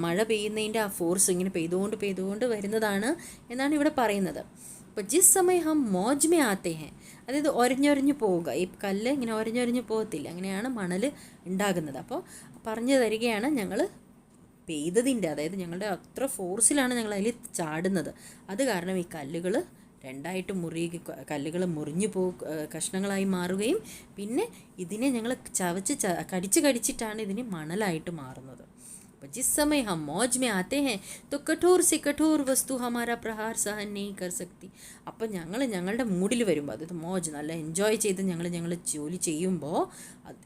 മഴ പെയ്യുന്നതിൻ്റെ ആ ഫോഴ്സ് ഇങ്ങനെ പെയ്തുകൊണ്ട് വരുന്നതാണ് എന്നാണ് ഇവിടെ പറയുന്നത്। അപ്പോൾ ജിസ് സമയം ഹം മോജ് മേ ആത്തെ ഹെ, അതായത് ഒരഞ്ഞൊരഞ്ഞ് പോവുക, ഈ കല്ല് ഇങ്ങനെ ഒരഞ്ഞൊരഞ്ഞ് പോകത്തില്ല, അങ്ങനെയാണ് മണൽ ഉണ്ടാകുന്നത്। അപ്പോൾ പറഞ്ഞു തരികയാണ്, ഞങ്ങൾ പെയ്തതിൻ്റെ, അതായത് ഞങ്ങളുടെ അത്ര ഫോഴ്സിലാണ് ഞങ്ങൾ അതിൽ ചാടുന്നത്, അത് കാരണം ഈ കല്ലുകൾ രണ്ടായിട്ട് കല്ലുകൾ മുറിഞ്ഞു കഷ്ണങ്ങളായി മാറുകയും പിന്നെ ഇതിനെ ഞങ്ങൾ കടിച്ചിട്ടാണ് ഇതിനെ മണലായിട്ട് മാറുന്നത്। जिस समय हम मौज में आते हैं तो कठोर से कठोर वस्तु हमारा प्रहार सहन नहीं कर सकती। അപ്പം ഞങ്ങളുടെ മൂഡിൽ വരുമ്പോൾ, അതായത് മോജ് നല്ല എൻജോയ് ചെയ്ത് ഞങ്ങൾ ജോലി ചെയ്യുമ്പോൾ,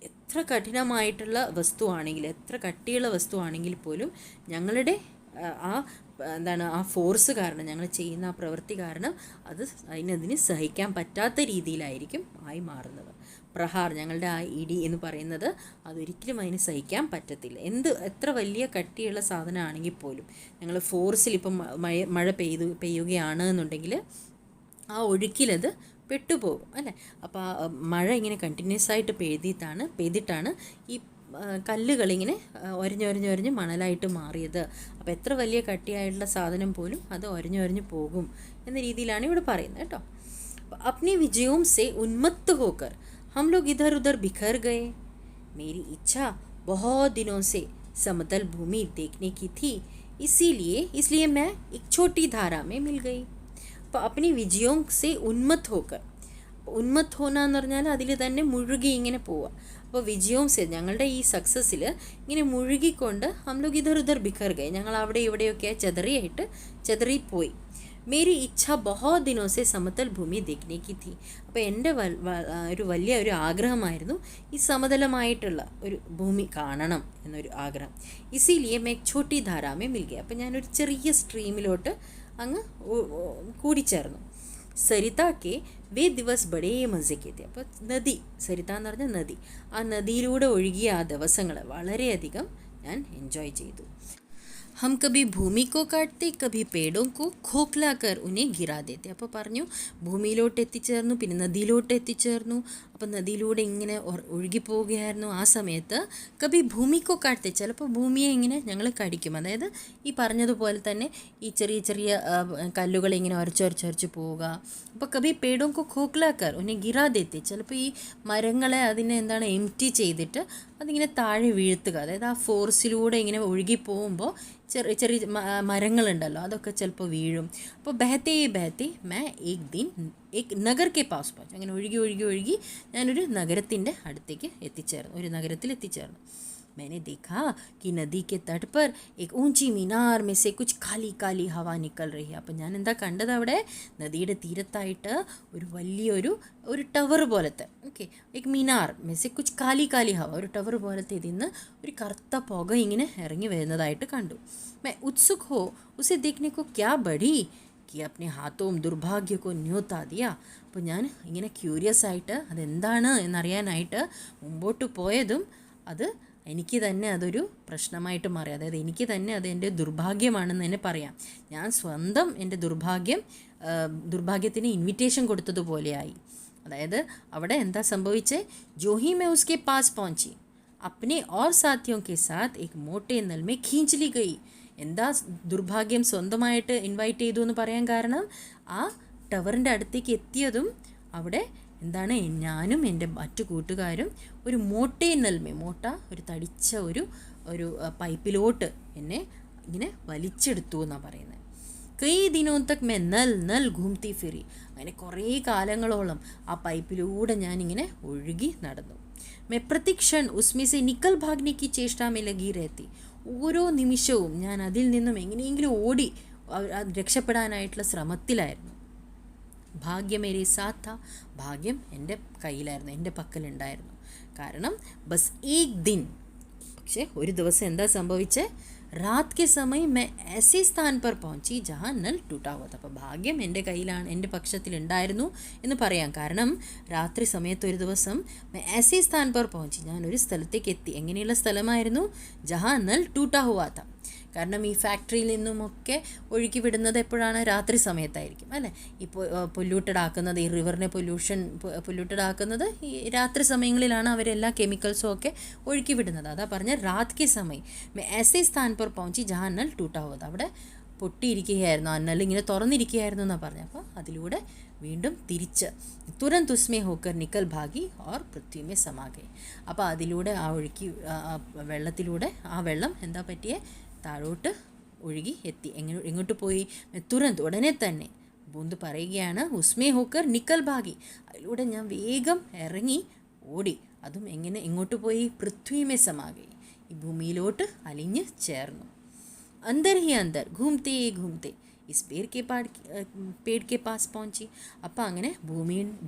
എത്ര കഠിനമായിട്ടുള്ള വസ്തുവാണെങ്കിൽ, എത്ര കട്ടിയുള്ള വസ്തുവാണെങ്കിൽ പോലും ഞങ്ങളുടെ ആ ഫോഴ്സ് കാരണം, ഞങ്ങൾ ചെയ്യുന്ന ആ പ്രവൃത്തി കാരണം അതിന് സഹിക്കാൻ പറ്റാത്ത രീതിയിലായിരിക്കും ആയി മാറുന്നത്। പ്രഹാർ, ഞങ്ങളുടെ ആ ഇടി എന്ന് പറയുന്നത്, അതൊരിക്കലും അതിന് സഹിക്കാൻ പറ്റത്തില്ല, എത്ര വലിയ കട്ടിയുള്ള സാധനമാണെങ്കിൽ പോലും ഞങ്ങൾ ഫോഴ്സിൽ ഇപ്പം മഴ പെയ്യുകയാണ് എന്നുണ്ടെങ്കിൽ ആ ഒഴുക്കിലത് പെട്ടുപോകും അല്ലേ। അപ്പോൾ ആ മഴ ഇങ്ങനെ കണ്ടിന്യൂസ് ആയിട്ട് പെയ്തിട്ടാണ് ഈ കല്ലുകളിങ്ങനെ ഒരഞ്ഞൊരഞ്ഞ് മണലായിട്ട് മാറിയത്। അപ്പോൾ എത്ര വലിയ കട്ടിയായിട്ടുള്ള സാധനം പോലും അത് ഒരഞ്ഞൊരഞ്ഞ് പോകും എന്ന രീതിയിലാണ് ഇവിടെ പറയുന്നത് കേട്ടോ। अपनी विजयों से उन्मत्त होकर हम लोग इधर उधर बिखर गए। मेरी इच्छा बहुत दिनों से समतल भूमि देखने की थी, इसलिए मैं एक छोटी धारा में मिल गई। अपनी विजयों से उन्मत्त होकर, ഉന്മത്ത് ഹോന എന്ന് പറഞ്ഞാൽ അതിൽ തന്നെ മുഴുകി ഇങ്ങനെ പോവുക। അപ്പോൾ വിജയവും ഞങ്ങളുടെ ഈ സക്സസ്സിൽ ഇങ്ങനെ മുഴുകിക്കൊണ്ട് ഹം ലോഗ് ഇധർ ഉധർ ബിഖർ ഗए, ഞങ്ങൾ അവിടെ ഇവിടെയൊക്കെ ചെതറിപ്പോയി। മേരി ഇച്ഛ ബഹുത് ദിനോ സെ സമതൽ ഭൂമി ദേഖ്നെ കി ഥി, അപ്പോൾ എൻ്റെ വലിയ ഒരു ആഗ്രഹമായിരുന്നു ഈ സമതലമായിട്ടുള്ള ഒരു ഭൂമി കാണണം എന്നൊരു ആഗ്രഹം। ഇസിലിയെ മേ ഛോട്ടി ധാരാമേ മിൽ ഗയ, അപ്പോൾ ഞാനൊരു ചെറിയ സ്ട്രീമിലോട്ട് അങ്ങ് കൂടിച്ചേർന്നു। സരിതാക്ക് വേ ദിവസ് ബടേ മസയ്ക്ക് थे, അപ്പോൾ നദി, സരിത എന്ന് പറഞ്ഞാൽ നദി, ആ നദിയിലൂടെ ഒഴുകിയ ആ ദിവസങ്ങൾ വളരെയധികം ഞാൻ എൻജോയ് ചെയ്തു। हम कभी भूमि को काटते कभी पेड़ों को खोखला कर उन्हें गिरा देते. അപ്പോൾ പറഞ്ഞു ഭൂമിയിലോട്ട് എത്തിച്ചേർന്നു, പിന്നെ നദിയിലോട്ട് എത്തിച്ചേർന്നു. അപ്പം നദിയിലൂടെ ഇങ്ങനെ ഒഴുകിപ്പോവുകയായിരുന്നു. ആ സമയത്ത് കബി ഭൂമിക്കോ കാട്ടെ, ചിലപ്പോൾ ഭൂമിയെ ഇങ്ങനെ ഞങ്ങൾ കടിക്കും. അതായത് ഈ പറഞ്ഞതുപോലെ തന്നെ ഈ ചെറിയ ചെറിയ കല്ലുകളെ ഇങ്ങനെ ഉരച്ചൊരച്ചൊരച്ച് പോവുക. അപ്പോൾ കബി പേടോങ്കോ ഖോക്ലാക്കർ ഉന്നെ ഗിറാതെത്തി, ചിലപ്പോൾ ഈ മരങ്ങളെ അതിനെ എന്താണ് എംറ്റി ചെയ്തിട്ട് അതിങ്ങനെ താഴെ വീഴ്ത്തുക. അതായത് ആ ഫോഴ്സിലൂടെ ഇങ്ങനെ ഒഴുകി പോകുമ്പോൾ ചെറിയ ചെറിയ മരങ്ങളുണ്ടല്ലോ അതൊക്കെ ചിലപ്പോൾ വീഴും. അപ്പോൾ ബഹത്തെ ബഹത്തെ മേ ഏക് ദിൻ ഏക് നഗർ കെ പാസ് പहुंचा. അങ്ങനെ ഒഴുകി ഒഴുകി ഒഴുകി ഞാനൊരു നഗരത്തിൻ്റെ അടുത്തേക്ക് എത്തിച്ചേർന്നു, ഒരു നഗരത്തിൽ എത്തിച്ചേർന്നു. मैंने देखा कि नदी के तट पर एक ऊंची मीनार में से कुछ काली काली हवा निकल रही है. അപ്പം ഞാൻ എന്താ കണ്ടത്, അവിടെ നദിയുടെ തീരത്തായിട്ട് ഒരു വലിയൊരു ടവർ പോലത്തെ, ഓക്കെ, एक मीनार में से कुछ काली काली हवा, ഒരു ടവർ പോലത്തെ ഇതിൽ നിന്ന് ഒരു കറുത്ത പുക ഇങ്ങനെ ഇറങ്ങി വരുന്നതായിട്ട് കണ്ടു. मैं उत्सुक हो उसे देखने को क्या बढ़ी कि अपने हाथों दुर्भाग्य को न्योता दिया. അപ്പോൾ ഞാൻ ഇങ്ങനെ ക്യൂരിയസ് ആയിട്ട് അതെന്താണ് എന്നറിയാനായിട്ട് മുമ്പോട്ട് പോയതും അത് എനിക്ക് തന്നെ അതൊരു പ്രശ്നമായിട്ട് മാറി. അതായത് എനിക്ക് തന്നെ അത് എൻ്റെ ദുർഭാഗ്യമാണെന്ന് തന്നെ പറയാം. ഞാൻ സ്വന്തം എൻ്റെ ദുർഭാഗ്യത്തിന് ഇൻവിറ്റേഷൻ കൊടുത്തതുപോലെയായി. അതായത് അവിടെ എന്താ സംഭവിച്ചേ, ജോഹി മേ ഉസ്കെ പാസ് പहुंची अपने और साथियों के साथ एक मोटे नल में खींच ली गई. എന്താ ദുർഭാഗ്യം സ്വന്തമായിട്ട് ഇൻവൈറ്റ് ചെയ്തു എന്ന് പറയാൻ കാരണം, ആ ടവറിൻ്റെ അടുത്തേക്ക് എത്തിയതും അവിടെ എന്താണ്, ഞാനും എൻ്റെ മറ്റു കൂട്ടുകാരും ഒരു മോട്ടേ നൽമേ, മോട്ട ഒരു തടിച്ച ഒരു പൈപ്പിലോട്ട് എന്നെ ഇങ്ങനെ വലിച്ചെടുത്തു എന്നാണ് പറയുന്നത്. കൈ ദിനോം തക് മേ നൽ ഘൂംതി ഫിറി, അങ്ങനെ കുറേ കാലങ്ങളോളം ആ പൈപ്പിലൂടെ ഞാനിങ്ങനെ ഒഴുകി നടന്നു. മേ പ്രതിക്ഷൺ ഉസ്മേ സെ നിക്കൽ ഭാഗ്നെ കി ചേഷ്ടാ മേ ലഗി രഹത്തി, ഓരോ നിമിഷവും ഞാൻ അതിൽ നിന്നും എങ്ങനെയെങ്കിലും ഓടി രക്ഷപ്പെടാനായിട്ടുള്ള ശ്രമത്തിലായിരുന്നു. ഭാഗ്യം മേരെ സാത്ത, ഭാഗ്യം എൻ്റെ കയ്യിലായിരുന്നു, എൻ്റെ പക്കലുണ്ടായിരുന്നു. കാരണം ബസ് ഏക് ദിൻ, പക്ഷേ ഒരു ദിവസം എന്താ സംഭവിച്ചേ, രാത് കെ സമയം മേ ऐसे स्थान पर पहुंची जहाँ नल टूटा हुआ था. അപ്പോൾ ഭാഗ്യം എൻ്റെ കയ്യിലാണ്, എൻ്റെ പക്ഷത്തിലുണ്ടായിരുന്നു എന്ന് പറയാം. കാരണം രാത്രി സമയത്ത് ഒരു ദിവസം മേ ऐसे स्थान पर पहुंची, ഞാനൊരു സ്ഥലത്തേക്ക് എത്തി. എങ്ങനെയുള്ള സ്ഥലമായിരുന്നു, ജഹാ നൽ ടൂട്ടാ ഹുവാ था. കാരണം ഈ ഫാക്ടറിയിൽ നിന്നുമൊക്കെ ഒഴുക്കി വിടുന്നത് എപ്പോഴാണ്, രാത്രി സമയത്തായിരിക്കും അല്ലേ. ഇപ്പോൾ പൊല്യൂട്ടഡ് ആക്കുന്നത്, ഈ റിവറിനെ പൊല്യൂട്ടഡ് ആക്കുന്നത് ഈ രാത്രി സമയങ്ങളിലാണ് അവരെല്ലാ കെമിക്കൽസും ഒക്കെ ഒഴുക്കി വിടുന്നത്. അതാ പറഞ്ഞ രാത് കെ സമയം മേ ऐसे स्थान पर पहुंची जहाँ नल टूटा हुआ था, അവിടെ പൊട്ടിയിരിക്കുകയായിരുന്നു, ആ നൽ ഇങ്ങനെ തുറന്നിരിക്കുകയായിരുന്നു എന്നാണ് പറഞ്ഞത്. അപ്പോൾ അതിലൂടെ വീണ്ടും തിരിച്ച് തുരന്ത് ഉസ്മേ ഹോക്കർ നിക്കൽ ഭാഗി ഓർ പൃഥ്വി മേ സമാ ഗയേ. അപ്പോൾ അതിലൂടെ ആ ഒഴുക്കി വെള്ളത്തിലൂടെ ആ വെള്ളം എന്താ പറ്റിയേ, താഴോട്ട് ഒഴുകി എത്തി. എങ്ങോട്ട് പോയി, തുരന്ത് ഉടനെ തന്നെ. ബൂന്ത് പറയുകയാണ് ഉസ്മേ ഹോക്കർ നിക്കൽ ഭാഗി, അതിലൂടെ ഞാൻ വേഗം ഇറങ്ങി ഓടി. അതും എങ്ങോട്ട് പോയി, പൃഥ്വി മേ സമാ ഗയേ, ഈ ഭൂമിയിലോട്ട് അലിഞ്ഞ് ചേർന്നു. അന്തർ ഹി അന്തർ ഘൂംതേ ഘൂംതേ ഇസ് പേട് കെ പാസ് പहुंची. അപ്പോൾ അങ്ങനെ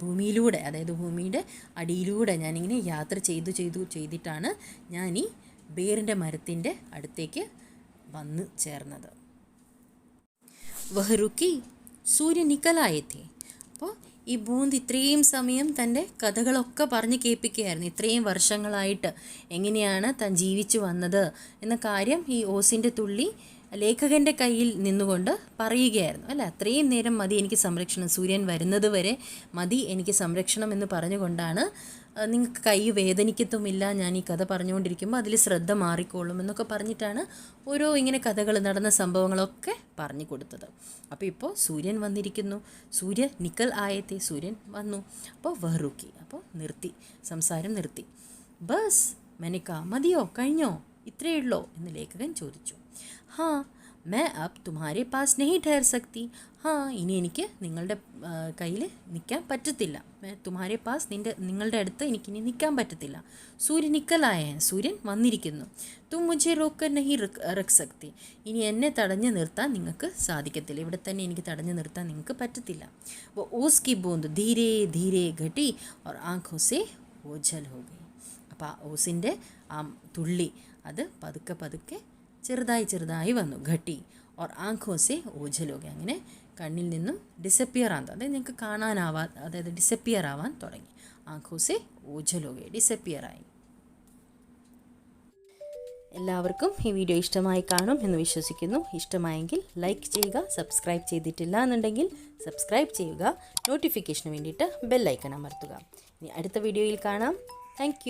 ഭൂമിയിലൂടെ, അതായത് ഭൂമിയുടെ അടിയിലൂടെ ഞാനിങ്ങനെ യാത്ര ചെയ്തിട്ടാണ് ഞാൻ ഈ ബേറിൻ്റെ മരത്തിൻ്റെ അടുത്തേക്ക് വന്ന് ചേർന്നത്. വഹ് റുക്കി സൂര്യ നിക്കലായേ. അപ്പോൾ ഈ ബൂന്ത് ഇത്രയും സമയം തൻ്റെ കഥകളൊക്കെ പറഞ്ഞ് കേൾപ്പിക്കുകയായിരുന്നു. ഇത്രയും വർഷങ്ങളായിട്ട് എങ്ങനെയാണ് താൻ ജീവിച്ചു വന്നത് എന്ന കാര്യം ഈ ഓസിൻ്റെ തുള്ളി ലേഖകൻ്റെ കയ്യിൽ നിന്നുകൊണ്ട് പറയുകയായിരുന്നു അല്ലേ. അത്രയും നേരം മതി എനിക്ക് സംരക്ഷണം, സൂര്യൻ വരുന്നത് വരെ മതി എനിക്ക് സംരക്ഷണം എന്ന് പറഞ്ഞുകൊണ്ടാണ് നിങ്ങൾക്ക് കൈ വേദനിക്കത്തുമില്ല ഞാൻ ഈ കഥ പറഞ്ഞുകൊണ്ടിരിക്കുമ്പോൾ, അതിൽ ശ്രദ്ധ മാറിക്കോളും എന്നൊക്കെ പറഞ്ഞിട്ടാണ് ഓരോ ഇങ്ങനെ കഥകൾ നടന്ന സംഭവങ്ങളൊക്കെ പറഞ്ഞു കൊടുത്തത്. അപ്പോൾ ഇപ്പോൾ സൂര്യൻ വന്നിരിക്കുന്നു, സൂര്യ നിക്കൽ ആയത്തെ, സൂര്യൻ വന്നു. അപ്പോൾ വഹ്റുക്കി, അപ്പോൾ നിർത്തി, സംസാരം നിർത്തി. ബസ് മെനക്ക, മതിയോ, കഴിഞ്ഞോ, ഇത്രയേ ഉള്ളോ എന്ന് ലേഖകൻ ചോദിച്ചു. ഹാ मैं अब तुम्हारे पास नहीं ठहर सकती. ഇനി എനിക്ക് നിങ്ങളുടെ കയ്യിൽ നിൽക്കാൻ പറ്റത്തില്ല. തുമ്ഹാരെ പാസ്, നിങ്ങളുടെ അടുത്ത് എനിക്കിനി നിൽക്കാൻ പറ്റത്തില്ല. സൂര്യ നിക്കലായ, സൂര്യൻ വന്നിരിക്കുന്നു. തും മുझे रोक नहीं रख सकती. ഇനി എന്നെ തടഞ്ഞു നിർത്താൻ നിങ്ങൾക്ക് സാധിക്കത്തില്ല, ഇവിടെ തന്നെ എനിക്ക് തടഞ്ഞു നിർത്താൻ നിങ്ങൾക്ക് പറ്റത്തില്ല. वो ओस की बूंद धीरे धीरे घटी और आँखों से ओझल हो गई. അപ്പോൾ ആ ഓസിൻ്റെ ആ തുള്ളി അത് പതുക്കെ പതുക്കെ ചെറുതായി വന്നു. ഘട്ടി ഓർ ആँखों से ओझल हो गया, അങ്ങനെ കണ്ണിൽ നിന്നും ഡിസപ്പിയർ ആകാൻ, അതായത് നിങ്ങൾക്ക് കാണാനാവാൻ, അതായത് ഡിസപ്പിയർ ആവാൻ തുടങ്ങി. ആँखों से ओझल हो गए, ഡിസപ്പിയർ ആയി. എല്ലാവർക്കും ഈ വീഡിയോ ഇഷ്ടമായി കാണും എന്ന് വിശ്വസിക്കുന്നു. ഇഷ്ടമായെങ്കിൽ ലൈക്ക് ചെയ്യുക. സബ്സ്ക്രൈബ് ചെയ്തിട്ടില്ല എന്നുണ്ടെങ്കിൽ സബ്സ്ക്രൈബ് ചെയ്യുക. നോട്ടിഫിക്കേഷന് വേണ്ടിയിട്ട് ബെൽ ഐക്കൺ അമർത്തുക. ഇനി അടുത്ത വീഡിയോയിൽ കാണാം. താങ്ക്